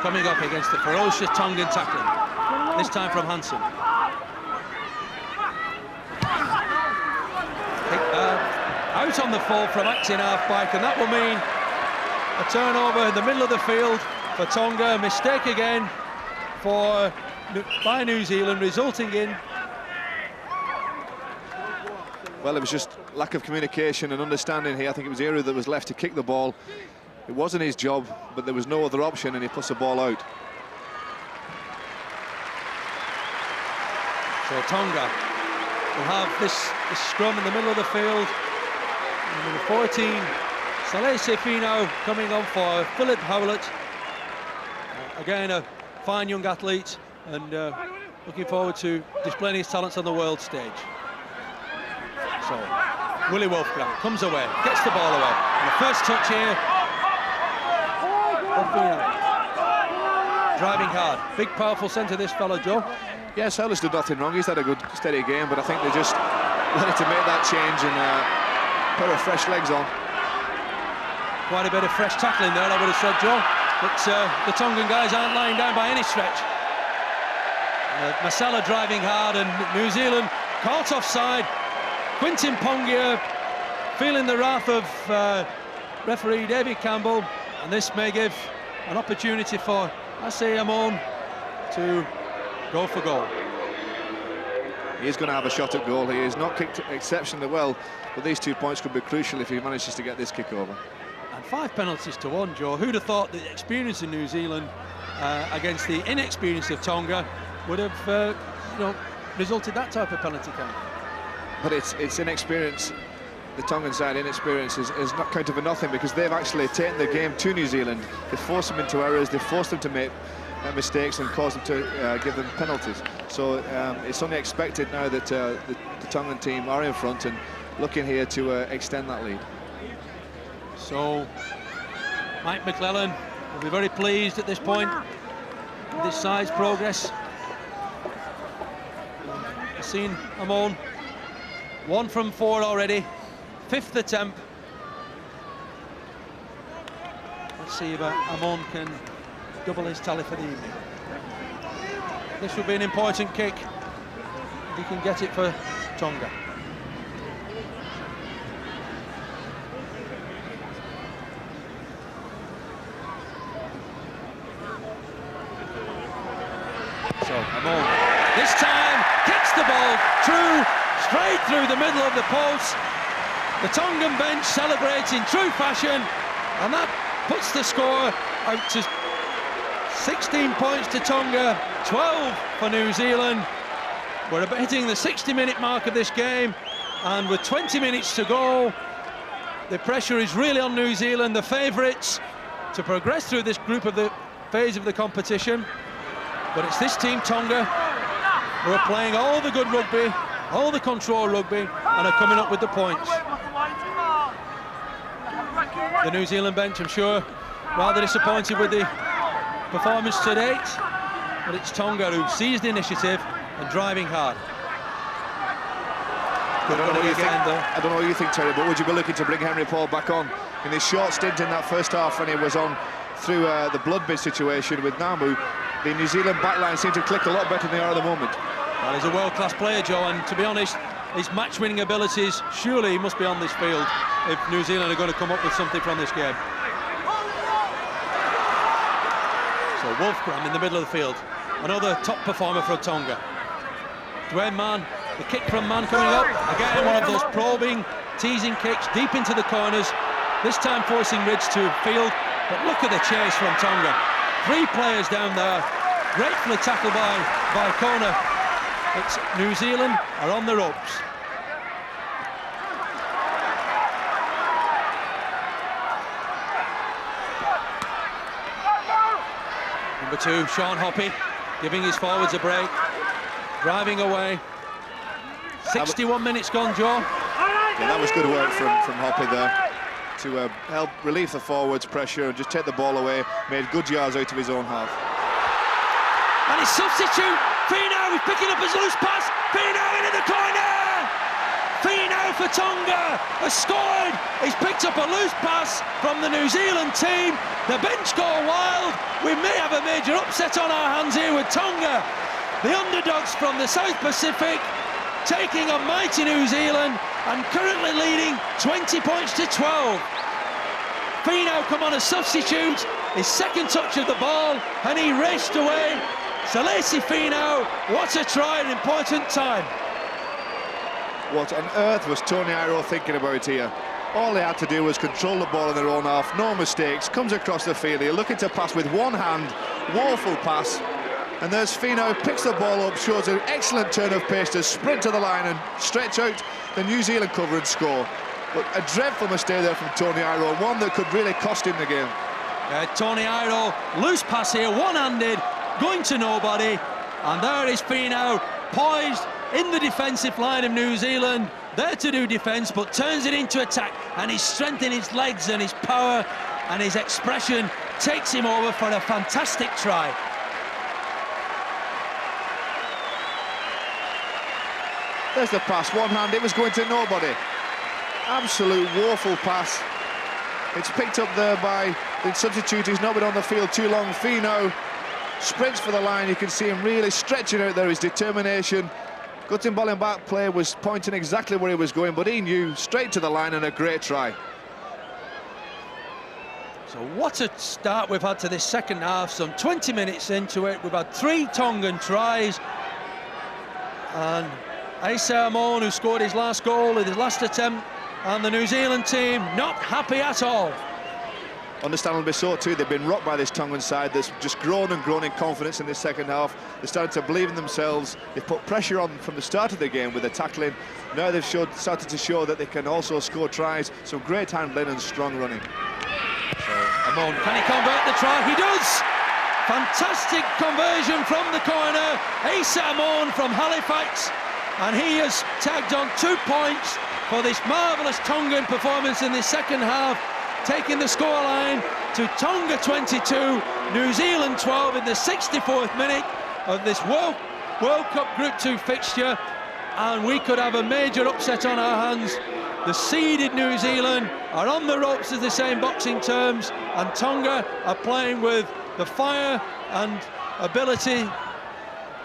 coming up against the ferocious Tongan tackling. This time from Hansen. Out on the fall from acting half-back, and that will mean a turnover in the middle of the field for Tonga. A mistake again by New Zealand, resulting in... Well, it was just lack of communication and understanding here. I think it was Eru that was left to kick the ball. It wasn't his job, but there was no other option, and he puts the ball out. So Tonga will have this scrum in the middle of the field. Number 14, Salese Fino coming on for Philip Howlett. Again, a fine young athlete, and looking forward to displaying his talents on the world stage. So, Willie Wolfgang comes away, gets the ball away. And the first touch here, Fino. Driving hard. Big, powerful centre, this fellow, Joe. Yes, Howlett's did nothing wrong. He's had a good, steady game, but I think they just wanted to make that change and put a fresh legs on. Quite a bit of fresh tackling there, I would have said, Joe. But the Tongan guys aren't lying down by any stretch. Masala driving hard, and New Zealand caught offside. Quintin Pongia feeling the wrath of referee David Campbell, and this may give an opportunity for Ase Amon to go for goal. He is going to have a shot at goal. He has not kicked exceptionally well, but these 2 points could be crucial if he manages to get this kick over. And 5 penalties to 1, Joe. Who'd have thought the experience in New Zealand against the inexperience of Tonga would have resulted that type of penalty count? But it's inexperience. The Tongan side inexperience is not count for nothing, because they've actually taken the game to New Zealand. They forced them into errors, they forced them to make mistakes and caused them to give them penalties. So it's only expected now that the Tongan team are in front and looking here to extend that lead. So Mike McClellan will be very pleased at this point with this side's progress. I've seen Amon 1 from 4 already, 5th attempt. Let's see if Amon can double his tally for the evening. This will be an important kick if he can get it for Tonga. So Amon this time kicks the ball straight through the middle of the post. The Tongan bench celebrates in true fashion, and that puts the score out to 16 points to Tonga, 12 for New Zealand. We're hitting the 60-minute mark of this game, and with 20 minutes to go, the pressure is really on New Zealand, the favourites, to progress through this group of the phase of the competition. But it's this team, Tonga, who are playing all the good rugby, all the control rugby, and are coming up with the points. The New Zealand bench, I'm sure, rather disappointed with the performance to date, but it's Tonga who seized the initiative and driving hard. I don't know what you think, Terry, but would you be looking to bring Henry Paul back on in his short stint in that first half when he was on through the blood bid situation with Namu? The New Zealand backline seemed to click a lot better than they are at the moment. Well, he's a world-class player, Joe, and to be honest, his match-winning abilities, surely he must be on this field. if New Zealand are going to come up with something from this game. So Wolfgram in the middle of the field, another top performer from Tonga. Duane Mann, the kick from Mann coming up. Again, one of those probing, teasing kicks deep into the corners, this time forcing Ridge to field. But look at the chase from Tonga. 3 players down there, gratefully tackled by Kona. It's New Zealand are on the ropes. Number 2, Sean Hoppy, giving his forwards a break, driving away. 61 minutes gone, Joe. Yeah, that was good work from Hoppy there to help relieve the forwards' pressure and just take the ball away. Made good yards out of his own half. And his substitute, Finau, is picking up his loose pass. Finau into the corner. Finau for Tonga has scored. He's picked up a loose pass from the New Zealand team. The bench go wild. We may have a major upset on our hands here with Tonga, the underdogs from the South Pacific, taking on mighty New Zealand and currently leading 20 points to 12. Finau come on as substitute, his second touch of the ball, and he raced away. Salesi Finau, what a try at an important time. What on earth was Tony Iro thinking about here? All they had to do was control the ball in their own half, no mistakes, comes across the field here, looking to pass with one hand, woeful pass. And there's Finau, picks the ball up, shows an excellent turn of pace to sprint to the line and stretch out the New Zealand cover and score. But a dreadful mistake there from Tony Iro, one that could really cost him the game. Tony Iro, loose pass here, one-handed, going to nobody. And there is Finau, poised in the defensive line of New Zealand, there to do defence, but turns it into attack. And his strength in his legs and his power and his expression takes him over for a fantastic try. There's the pass, one hand, it was going to nobody. Absolute woeful pass. It's picked up there by the substitute. He's not been on the field too long. Finau sprints for the line. You can see him really stretching out there, his determination. Guttenballen back play was pointing exactly where he was going, but he knew, straight to the line, and a great try. So what a start we've had to this second half. Some 20 minutes into it, we've had 3 Tongan tries, and Asa Amon, who scored his last goal in his last attempt, and the New Zealand team not happy at all. Understandably so too. They've been rocked by this Tongan side that's just grown and grown in confidence in this second half. They started to believe in themselves. They've put pressure on from the start of the game with the tackling. Now they've started to show that they can also score tries. Some great handling and strong running. So Amon, can he convert the try? He does! Fantastic conversion from the corner. Asa Amon from Halifax, and he has tagged on 2 points for this marvellous Tongan performance in the second half, taking the scoreline to Tonga 22, New Zealand 12 in the 64th minute of this World Cup Group 2 fixture, and we could have a major upset on our hands. The seeded New Zealand are on the ropes, as they say in boxing terms, and Tonga are playing with the fire and ability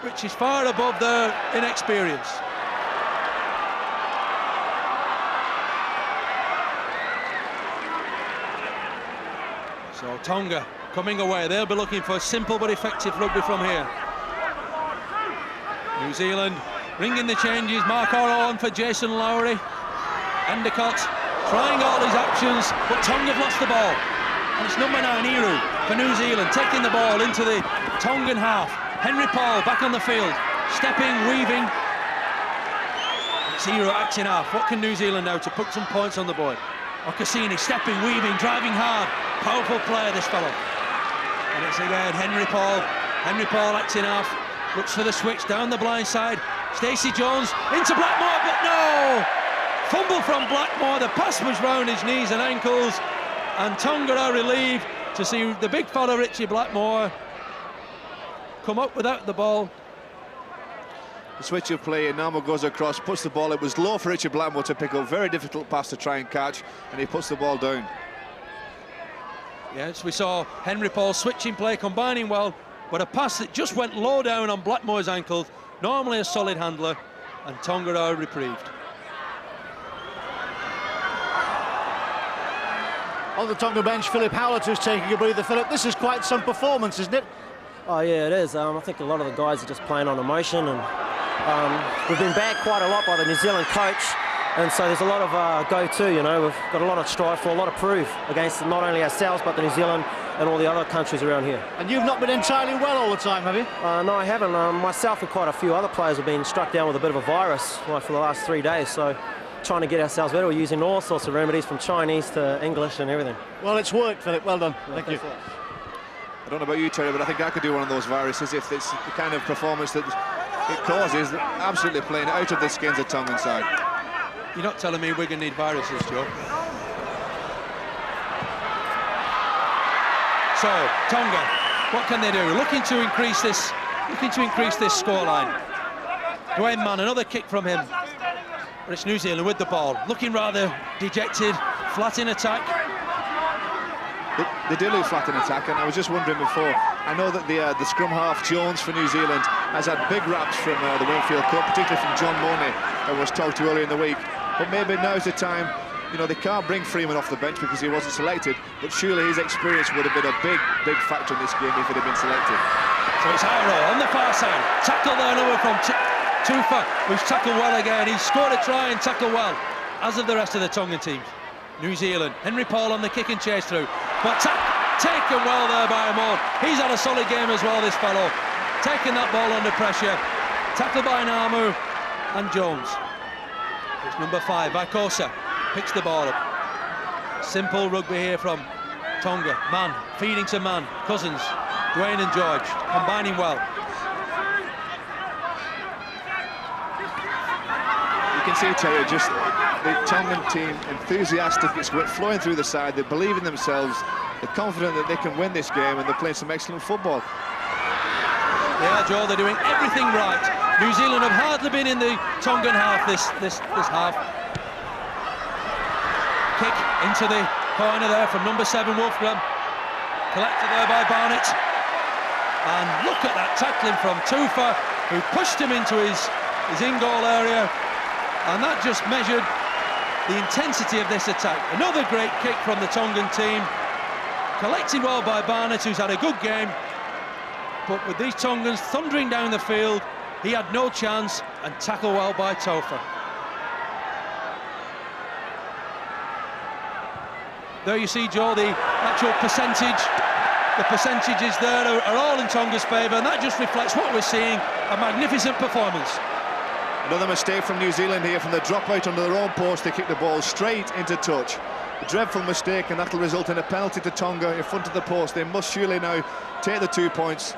which is far above their inexperience. So Tonga coming away, they'll be looking for simple but effective rugby from here. New Zealand ringing the changes, Mark Orr on for Jason Lowry. Endicott trying all his actions, but Tonga have lost the ball. And it's number 9, Iru, for New Zealand, taking the ball into the Tongan half. Henry Paul back on the field, stepping, weaving. It's Iru acting half. What can New Zealand now to put some points on the board? Okasini stepping, weaving, driving hard. Powerful player, this fellow. And it's again Henry Paul. Henry Paul acting off. Looks for the switch down the blind side. Stacey Jones into Blackmore, but no! Fumble from Blackmore. The pass was round his knees and ankles. And Tonga are relieved to see the big fella Richie Blackmore come up without the ball. The switch of play, Namo goes across, puts the ball. It was low for Richard Blackmore to pick up. Very difficult pass to try and catch, and he puts the ball down. Yes, we saw Henry Paul switching play, combining well, but a pass that just went low down on Blackmore's ankles. Normally a solid handler, and Tonga are reprieved. On the Tonga bench, Philip Howlett, who's taking a breather. Philip, this is quite some performance, isn't it? Oh yeah, it is. I think a lot of the guys are just playing on emotion, and we've been backed quite a lot by the New Zealand coach, and so there's a lot of go-to, you know. We've got a lot of strive for, a lot of prove against not only ourselves but the New Zealand and all the other countries around here. And you've not been entirely well all the time, have you? No, I haven't. Myself and quite a few other players have been struck down with a bit of a virus for the last 3 days, so trying to get ourselves better. We're using all sorts of remedies from Chinese to English and everything. Well, it's worked, Philip. Well done. Thank you. I don't know about you, Terry, but I think I could do one of those viruses if it's the kind of performance that it causes, absolutely playing it out of the skins of Tongan side. You're not telling me we're going to need viruses, Joe? So, Tonga, what can they do? Looking to increase this scoreline. Duane Mann, another kick from him. But it's New Zealand with the ball, looking rather dejected, flat in attack. They do look flat in attack, and I was just wondering before, I know that the scrum half, Jones, for New Zealand, has had big raps from the Winfield Cup, particularly from John Money, that was talked to earlier in the week. But maybe now's the time. You know, they can't bring Freeman off the bench because he wasn't selected, but surely his experience would have been a big factor in this game if he'd have been selected. So it's Iro on the far side. Tackle there now from Tufa, who's tackled well again. He's scored a try and tackled well, as of the rest of the Tongan team. New Zealand, Henry Paul on the kick and chase through. But taken well there by Amon. He's had a solid game as well, this fellow. Taking that ball under pressure. Tackled by Namu and Jones. It's number 5, Vaikosa. Picks the ball up. Simple rugby here from Tonga. Mann, feeding to Mann. Cousins, Duane and George, combining well. You can see, Terry, just the Tongan team enthusiastic. It's flowing through the side. They believe in themselves. They're confident that they can win this game, and they're playing some excellent football. Yeah, Joe, they're doing everything right. New Zealand have hardly been in the Tongan half this half. Kick into the corner there from number 7, Wolfgram. Collected there by Barnett. And look at that tackling from Tufa, who pushed him into his in-goal area. And that just measured the intensity of this attack. Another great kick from the Tongan team. Collected well by Barnett, who's had a good game. But with these Tongans thundering down the field, he had no chance, and tackled well by Tofa. There you see, Joe, the actual percentage. The percentages there are all in Tonga's favour, and that just reflects what we're seeing, a magnificent performance. Another mistake from New Zealand here, from the drop out under their own post. They kick the ball straight into touch. A dreadful mistake, and that'll result in a penalty to Tonga in front of the post. They must surely now take the 2 points.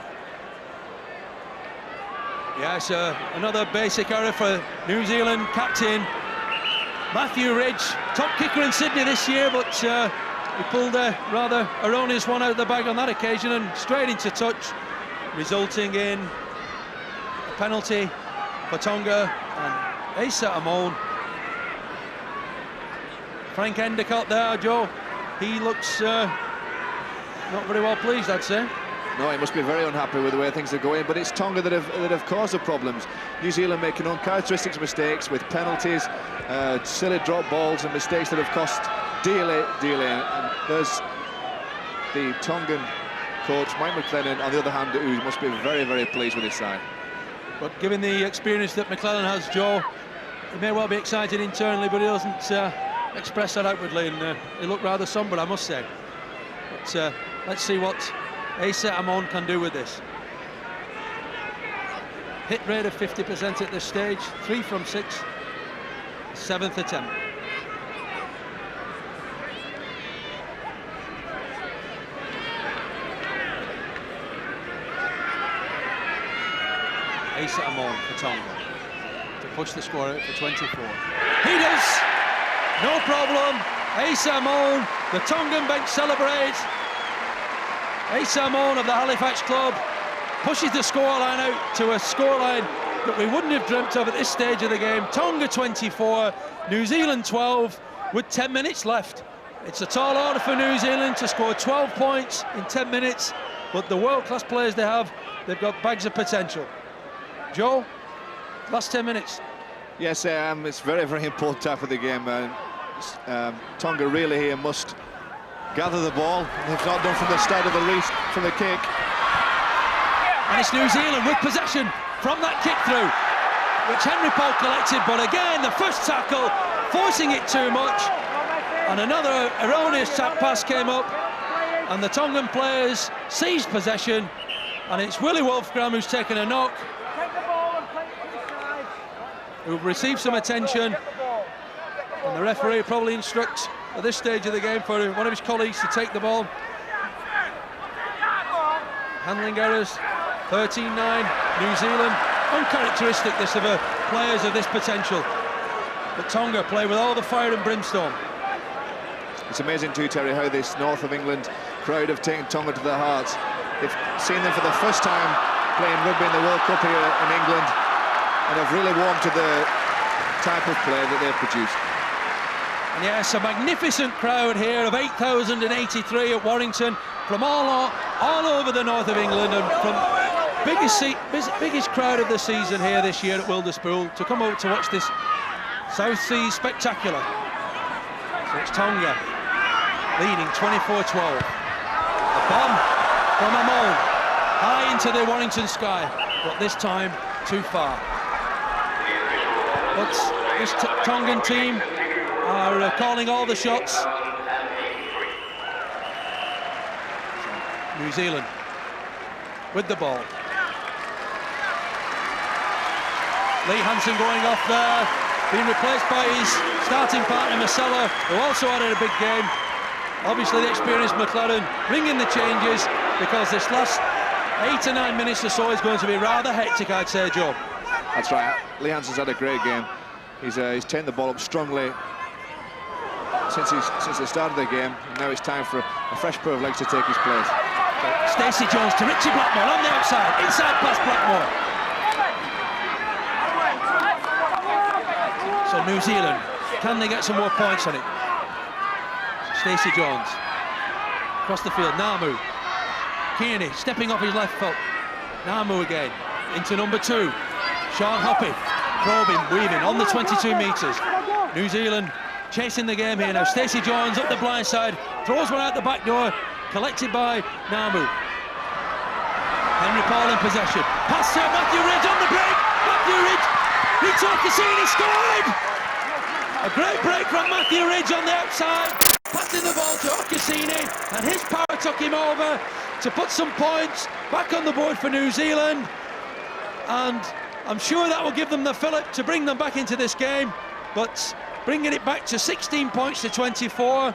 Yes, another basic error for New Zealand captain Matthew Ridge, top kicker in Sydney this year, but he pulled a rather erroneous one out of the bag on that occasion and straight into touch, resulting in a penalty for Tonga. And Asa Amon, Frank Endicott there, Joe, he looks not very well pleased, I'd say. No, he must be very unhappy with the way things are going, but it's Tonga that have caused the problems. New Zealand making uncharacteristic mistakes with penalties, silly drop balls and mistakes that have cost dearly. And there's the Tongan coach, Mike McLennan, on the other hand, who must be very, very pleased with his side. But given the experience that McLennan has, Joe, he may well be excited internally, but he doesn't express that outwardly, and he looked rather sombre, I must say. But let's see what Asa Amon can do with this. Hit rate of 50% at this stage, 3 from 6, 7th attempt. Asa Amon for Tonga to push the score out for 24. He does! No problem. Asa Amon, the Tongan bench celebrates. Asa Amon of the Halifax club pushes the scoreline out to a scoreline that we wouldn't have dreamt of at this stage of the game. Tonga 24, New Zealand 12, with 10 minutes left. It's a tall order for New Zealand to score 12 points in 10 minutes, but the world-class players they have, they've got bags of potential. Joe, last 10 minutes. Yes, it's very, very important time for the game. Tonga really here must gather the ball. They've not done from the start of the race, from the kick. And it's New Zealand with possession from that kick through, which Henry Paul collected, but again, the first tackle, forcing it too much. And another erroneous tap pass came up, and the Tongan players seized possession, and it's Willie Wolfgram who's taken a knock, who received some attention, and the referee probably instructs at this stage of the game for one of his colleagues to take the ball. Handling errors, 13-9, New Zealand. Uncharacteristic this of players of this potential. But Tonga play with all the fire and brimstone. It's amazing too, Terry, how this north of England crowd have taken Tonga to their hearts. They've seen them for the first time playing rugby in the World Cup here in England, and have really warmed to the type of play that they've produced. And yes, a magnificent crowd here of 8,083 at Warrington from all over the north of England, and from biggest crowd of the season here this year at Wilderspool to come out to watch this South Seas spectacular. So it's Tonga leading 24-12. A bomb from Amon high into the Warrington sky, but this time too far. But this Tongan team are calling all the shots. New Zealand with the ball. Lee Hansen going off there, being replaced by his starting partner Marcelo, who also had a big game. Obviously the experienced McLaren bringing the changes, because this last 8 to 9 minutes or so is going to be rather hectic, I'd say, Joe. That's right. Lee Hansen's had a great game. He's taken the ball up strongly since the start of the game, and now it's time for a fresh pair of legs to take his place. Stacey Jones to Richie Blackmore on the outside, inside past Blackmore. So New Zealand, can they get some more points on it? Stacey Jones across the field, Namu. Kearney stepping off his left foot. Namu again into number 2. Sean Hoppy probing, weaving on the 22 metres. New Zealand chasing the game here now. Stacey Jones up the blind side, throws one out the back door, collected by Namu. Henry Paul in possession. Pass to Matthew Ridge on the break. Matthew Ridge. Rito Cassini scored! A great break from Matthew Ridge on the outside. Passing the ball to Cassini, and his power took him over to put some points back on the board for New Zealand. And I'm sure that will give them the fillip to bring them back into this game. But bringing it back to 16 points to 24.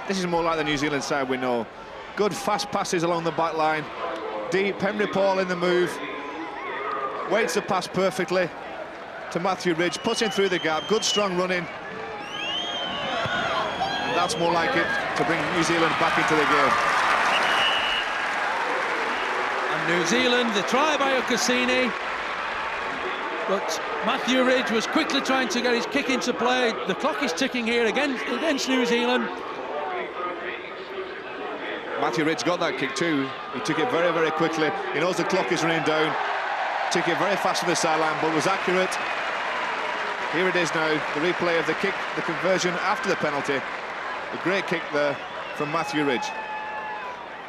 This is more like the New Zealand side we know. Good fast passes along the back line. Deep, Henry Paul in the move. Waits the pass perfectly to Matthew Ridge, puts him through the gap. Good strong running. And that's more like it to bring New Zealand back into the game. And New Zealand, the try by Cassini. But Matthew Ridge was quickly trying to get his kick into play. The clock is ticking here against New Zealand. Matthew Ridge got that kick too. He took it very, very quickly. He knows the clock is running down. Took it very fast to the sideline, but was accurate. Here it is now, the replay of the kick, the conversion after the penalty. A great kick there from Matthew Ridge.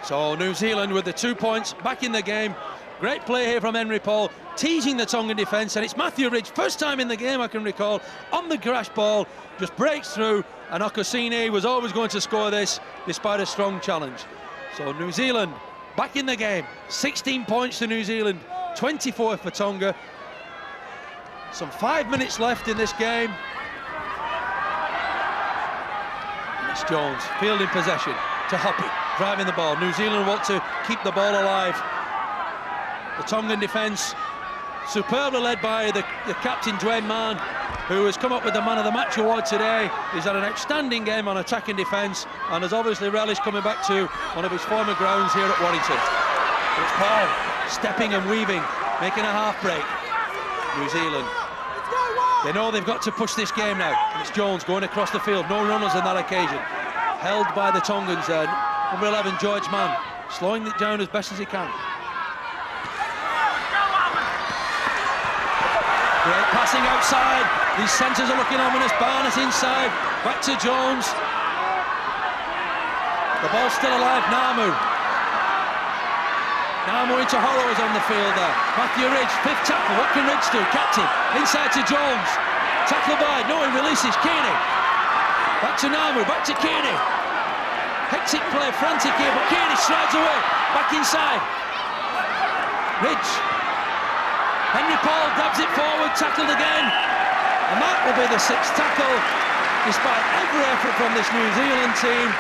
So New Zealand with the 2 points back in the game. Great play here from Henry Paul, teasing the Tongan defence, and it's Matthew Ridge, first time in the game I can recall, on the crash ball, just breaks through, and Okosini was always going to score this despite a strong challenge. So New Zealand back in the game, 16 points to New Zealand, 24 for Tonga. Some 5 minutes left in this game. And it's Jones fielding possession to Hoppy, driving the ball. New Zealand want to keep the ball alive. The Tongan defence superbly led by the captain Duane Mann, who has come up with the Man of the Match award today. He's had an outstanding game on attack and defence, and has obviously relished coming back to one of his former grounds here at Warrington. But it's Paul stepping and weaving, making a half break. New Zealand, they know they've got to push this game now. And it's Jones going across the field, no runners on that occasion. Held by the Tongans there. Number 11, George Mann, slowing it down as best as he can. Great passing outside. These centres are looking ominous. Barnes inside. Back to Jones. The ball's still alive, Namu. Namu into Horrors on the field there. Matthew Ridge, 5th tackle. What can Ridge do? Captain, inside to Jones. Tackle by, no, he releases Kearney. Back to Namu, back to Kearney. Hectic play, frantic here, but Kearney strides away. Back inside. Ridge. Henry Paul grabs it forward, tackled again. And that will be the 6th tackle, despite every effort from this New Zealand team.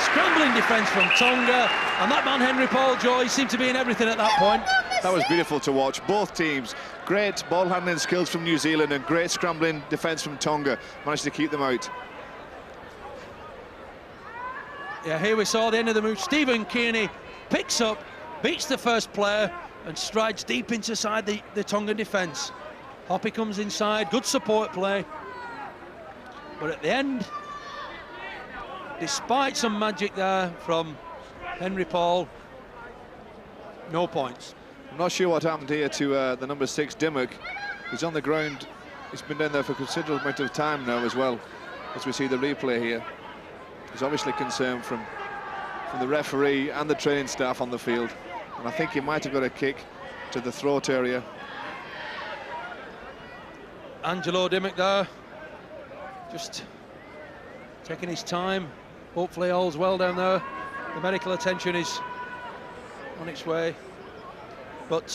Scrambling defence from Tonga, and that man Henry Paul, Joy, seemed to be in everything at that point. That was beautiful to watch. Both teams, great ball handling skills from New Zealand and great scrambling defence from Tonga. Managed to keep them out. Yeah, here we saw the end of the move. Stephen Kearney picks up, beats the first player, and strides deep inside the Tongan defence. Hoppy comes inside, good support play. But at the end, despite some magic there from Henry Paul, no points. I'm not sure what happened here to the number 6, Dimmock. He's on the ground. He's been down there for a considerable amount of time now as well, as we see the replay here. There's obviously concern from the referee and the training staff on the field. And I think he might have got a kick to the throat area. Angelo Dimmock there, just taking his time. Hopefully all's well down there. The medical attention is on its way. But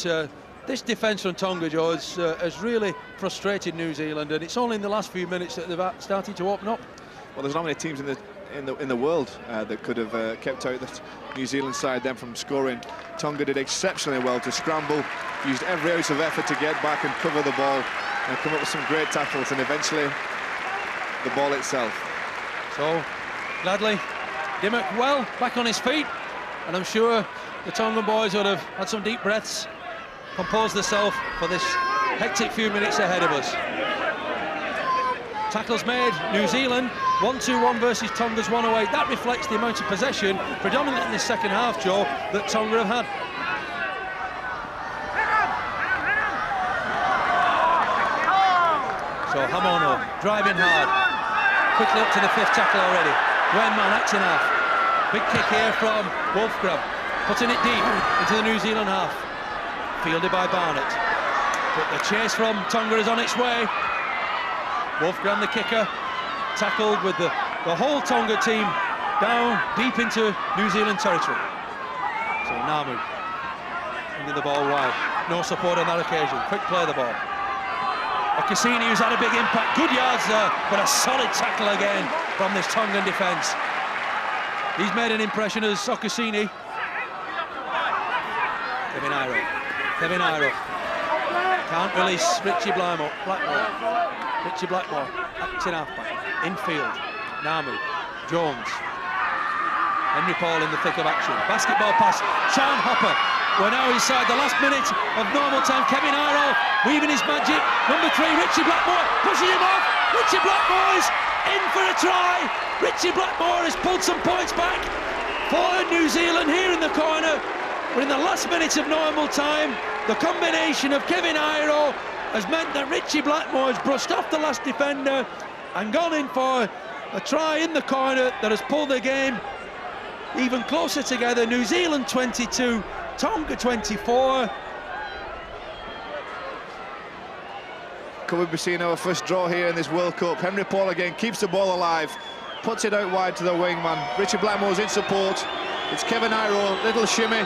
this defence from Tonga, Joe, has really frustrated New Zealand, and it's only in the last few minutes that they've started to open up. Well, there's not many teams in the world that could have kept out the New Zealand side then from scoring. Tonga did exceptionally well to scramble, used every ounce of effort to get back and cover the ball, and come up with some great tackles, and eventually the ball itself. So, gladly, Dimmock well back on his feet, and I'm sure the Tongan boys would have had some deep breaths, composed themselves for this hectic few minutes ahead of us. Tackles made, New Zealand 1-2-1 versus Tonga's 108. That reflects the amount of possession, predominantly in the second half, Joe, that Tonga have had. So Hamono driving hard, quickly up to the 5th tackle already. Duane Mann acting half. Big kick here from Wolfgram, putting it deep into the New Zealand half. Fielded by Barnett. But the chase from Tonga is on its way. Wolfgram, the kicker, tackled with the whole Tonga team down deep into New Zealand territory. So Namu into the ball wide. No support on that occasion. Quick play of the ball. Okasini, who's had a big impact. Good yards there, but a solid tackle again from this Tongan defence. He's made an impression as Okasini. Kevin Iro. Can't release Richie Blackmore. Richie Blackmore, acting halfback. Infield. Namu. Jones. Henry Paul in the thick of action. Basketball pass. Sean Hopper. We're now inside the last minute of normal time. Kevin Iro weaving his magic. Number 3, Richie Blackmore, pushing him off. Richie Blackmore is in for a try. Richie Blackmore has pulled some points back for New Zealand here in the corner. We're in the last minute of normal time. The combination of Kevin Iro has meant that Richie Blackmore has brushed off the last defender and gone in for a try in the corner that has pulled the game even closer together. New Zealand 22, Tonga 24. Could we be seeing our first draw here in this World Cup? Henry Paul again keeps the ball alive, puts it out wide to the wingman. Richie Blackmore's in support. It's Kevin Iro, little shimmy.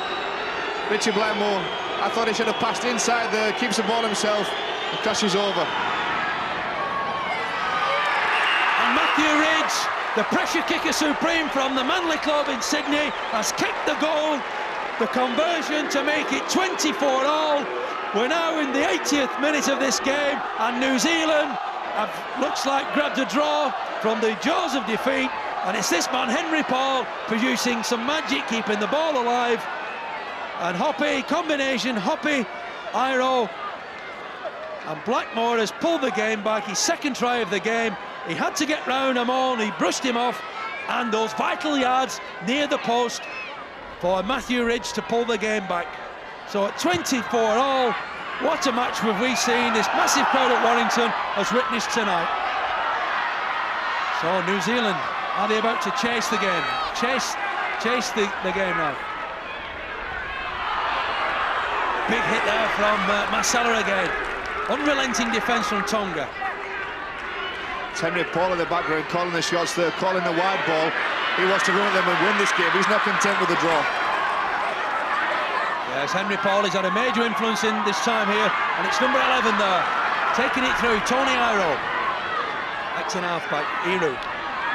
Richie Blackmore, I thought he should have passed inside there, keeps the ball himself and crashes over. And Matthew Ridge, the pressure kicker supreme from the Manly Club in Sydney, has kicked the goal, the conversion to make it 24-all. We're now in the 80th minute of this game, and New Zealand have, looks like, grabbed a draw from the jaws of defeat, and it's this man Henry Paul producing some magic, keeping the ball alive. And Hoppy, combination, Hoppy, Iro, and Blackmore has pulled the game back. His second try of the game. He had to get round him on, he brushed him off, and those vital yards near the post for Matthew Ridge to pull the game back. So at 24-all, what a match have we seen this massive crowd at Warrington has witnessed tonight. So New Zealand, are they about to chase the game? Chase chase the game now. Big hit there from Masala again. Unrelenting defence from Tonga. It's Henry Paul in the background calling the shots there, calling the wide ball. He wants to run at them and win this game. He's not content with the draw. Yes, Henry Paul has had a major influence in this time here, and it's number 11 there, taking it through, Tony Iro. Acting half-back, Iru.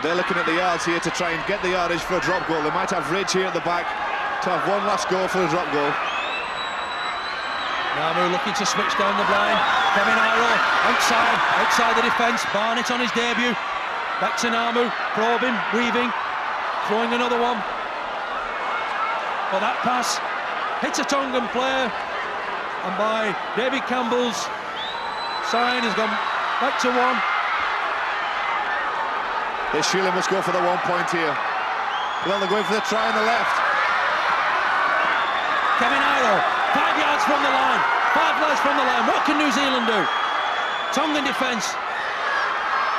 They're looking at the yards here to try and get the yardage for a drop goal. They might have Ridge here at the back to have one last goal for a drop goal. Namu looking to switch down the blind. Kevin Iro outside the defence. Barnett on his debut. Back to Namu, probing, weaving, throwing another one. Well, that pass hits a Tongan player, and by David Campbell's sign has gone back to one. This Sheila must go for the 1 point here. Well, they're going for the try on the left. Kevin Iro, 5 yards from the line. 5 yards from the line. What can New Zealand do? Tongan defence.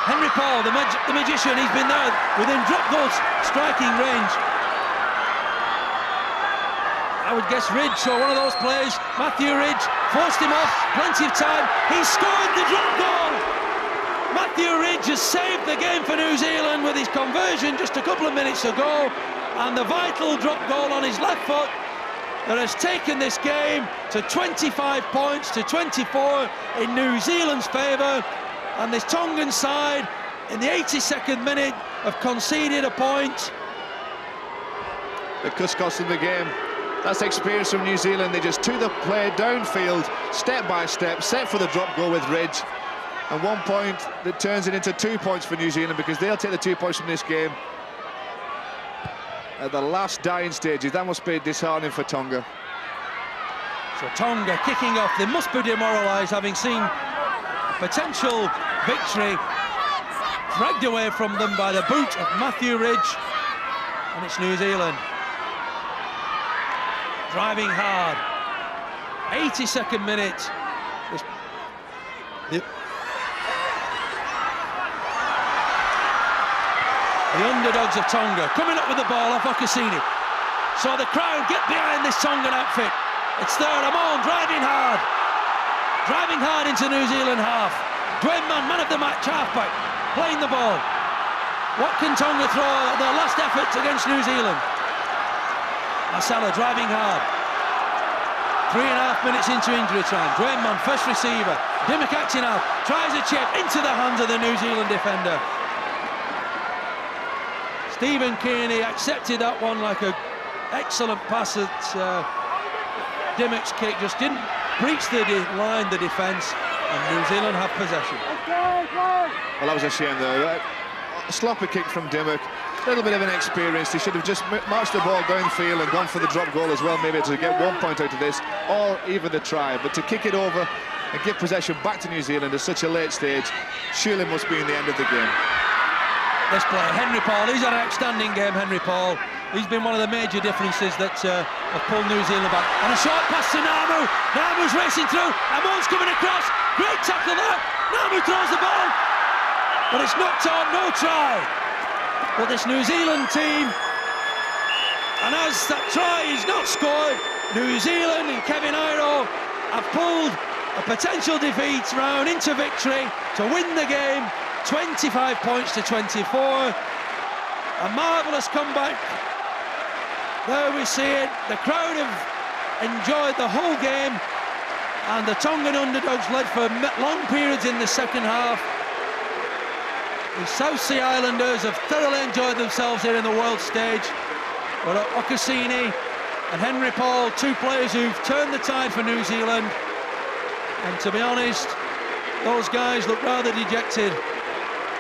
Henry Paul, the magician, he's been there within drop goals striking range. I would guess Ridge, or one of those players, Matthew Ridge, forced him off, plenty of time, he scored the drop goal! Matthew Ridge has saved the game for New Zealand with his conversion just a couple of minutes ago, and the vital drop goal on his left foot that has taken this game to 25 points to 24 in New Zealand's favour, and this Tongan side in the 82nd minute have conceded a point. It could cost them the game. That's experience from New Zealand. They just took the play downfield, step by step, set for the drop goal with Ridge. And 1 point that turns it into 2 points for New Zealand, because they'll take the 2 points from this game at the last dying stages. That must be disheartening for Tonga. So Tonga kicking off. They must be demoralised, having seen a potential victory dragged away from them by the boot of Matthew Ridge. And it's New Zealand driving hard. 82nd minute. The underdogs of Tonga coming up with the ball off Okasini. So the crowd get behind this Tongan outfit. It's there, Amon driving hard into New Zealand half. Duane Mann, man of the match, halfback, playing the ball. What can Tonga throw at their last efforts against New Zealand? Masala driving hard. 3.5 minutes into injury time. Duane Mann, first receiver. Dimmock acting out, tries a chip into the hands of the New Zealand defender. Stephen Kearney accepted that one like an excellent pass at Dimmock's kick. Just didn't breach the line, the defence, and New Zealand have possession. Well, that was a shame though. A sloppy kick from Dimmock. A little bit of inexperience. He should have just marched the ball downfield and gone for the drop goal as well, maybe to get 1 point out of this, or even the try. But to kick it over and give possession back to New Zealand at such a late stage, surely must be in the end of the game. This player, Henry Paul, he's had an outstanding game, Henry Paul. He's been one of the major differences that have pulled New Zealand back. And a short pass to Namu. Namu's racing through. Amon's coming across. Great tackle there. Namu throws the ball. But it's knocked on, no try. But this New Zealand team, and as that try is not scored, New Zealand and Kevin Iro have pulled a potential defeat round into victory to win the game. 25 points to 24. A marvellous comeback. There we see it. The crowd have enjoyed the whole game, and the Tongan underdogs led for long periods in the second half. The South Sea Islanders have thoroughly enjoyed themselves here in the world stage. But Okasini and Henry Paul, two players who've turned the tide for New Zealand. And to be honest, those guys look rather dejected.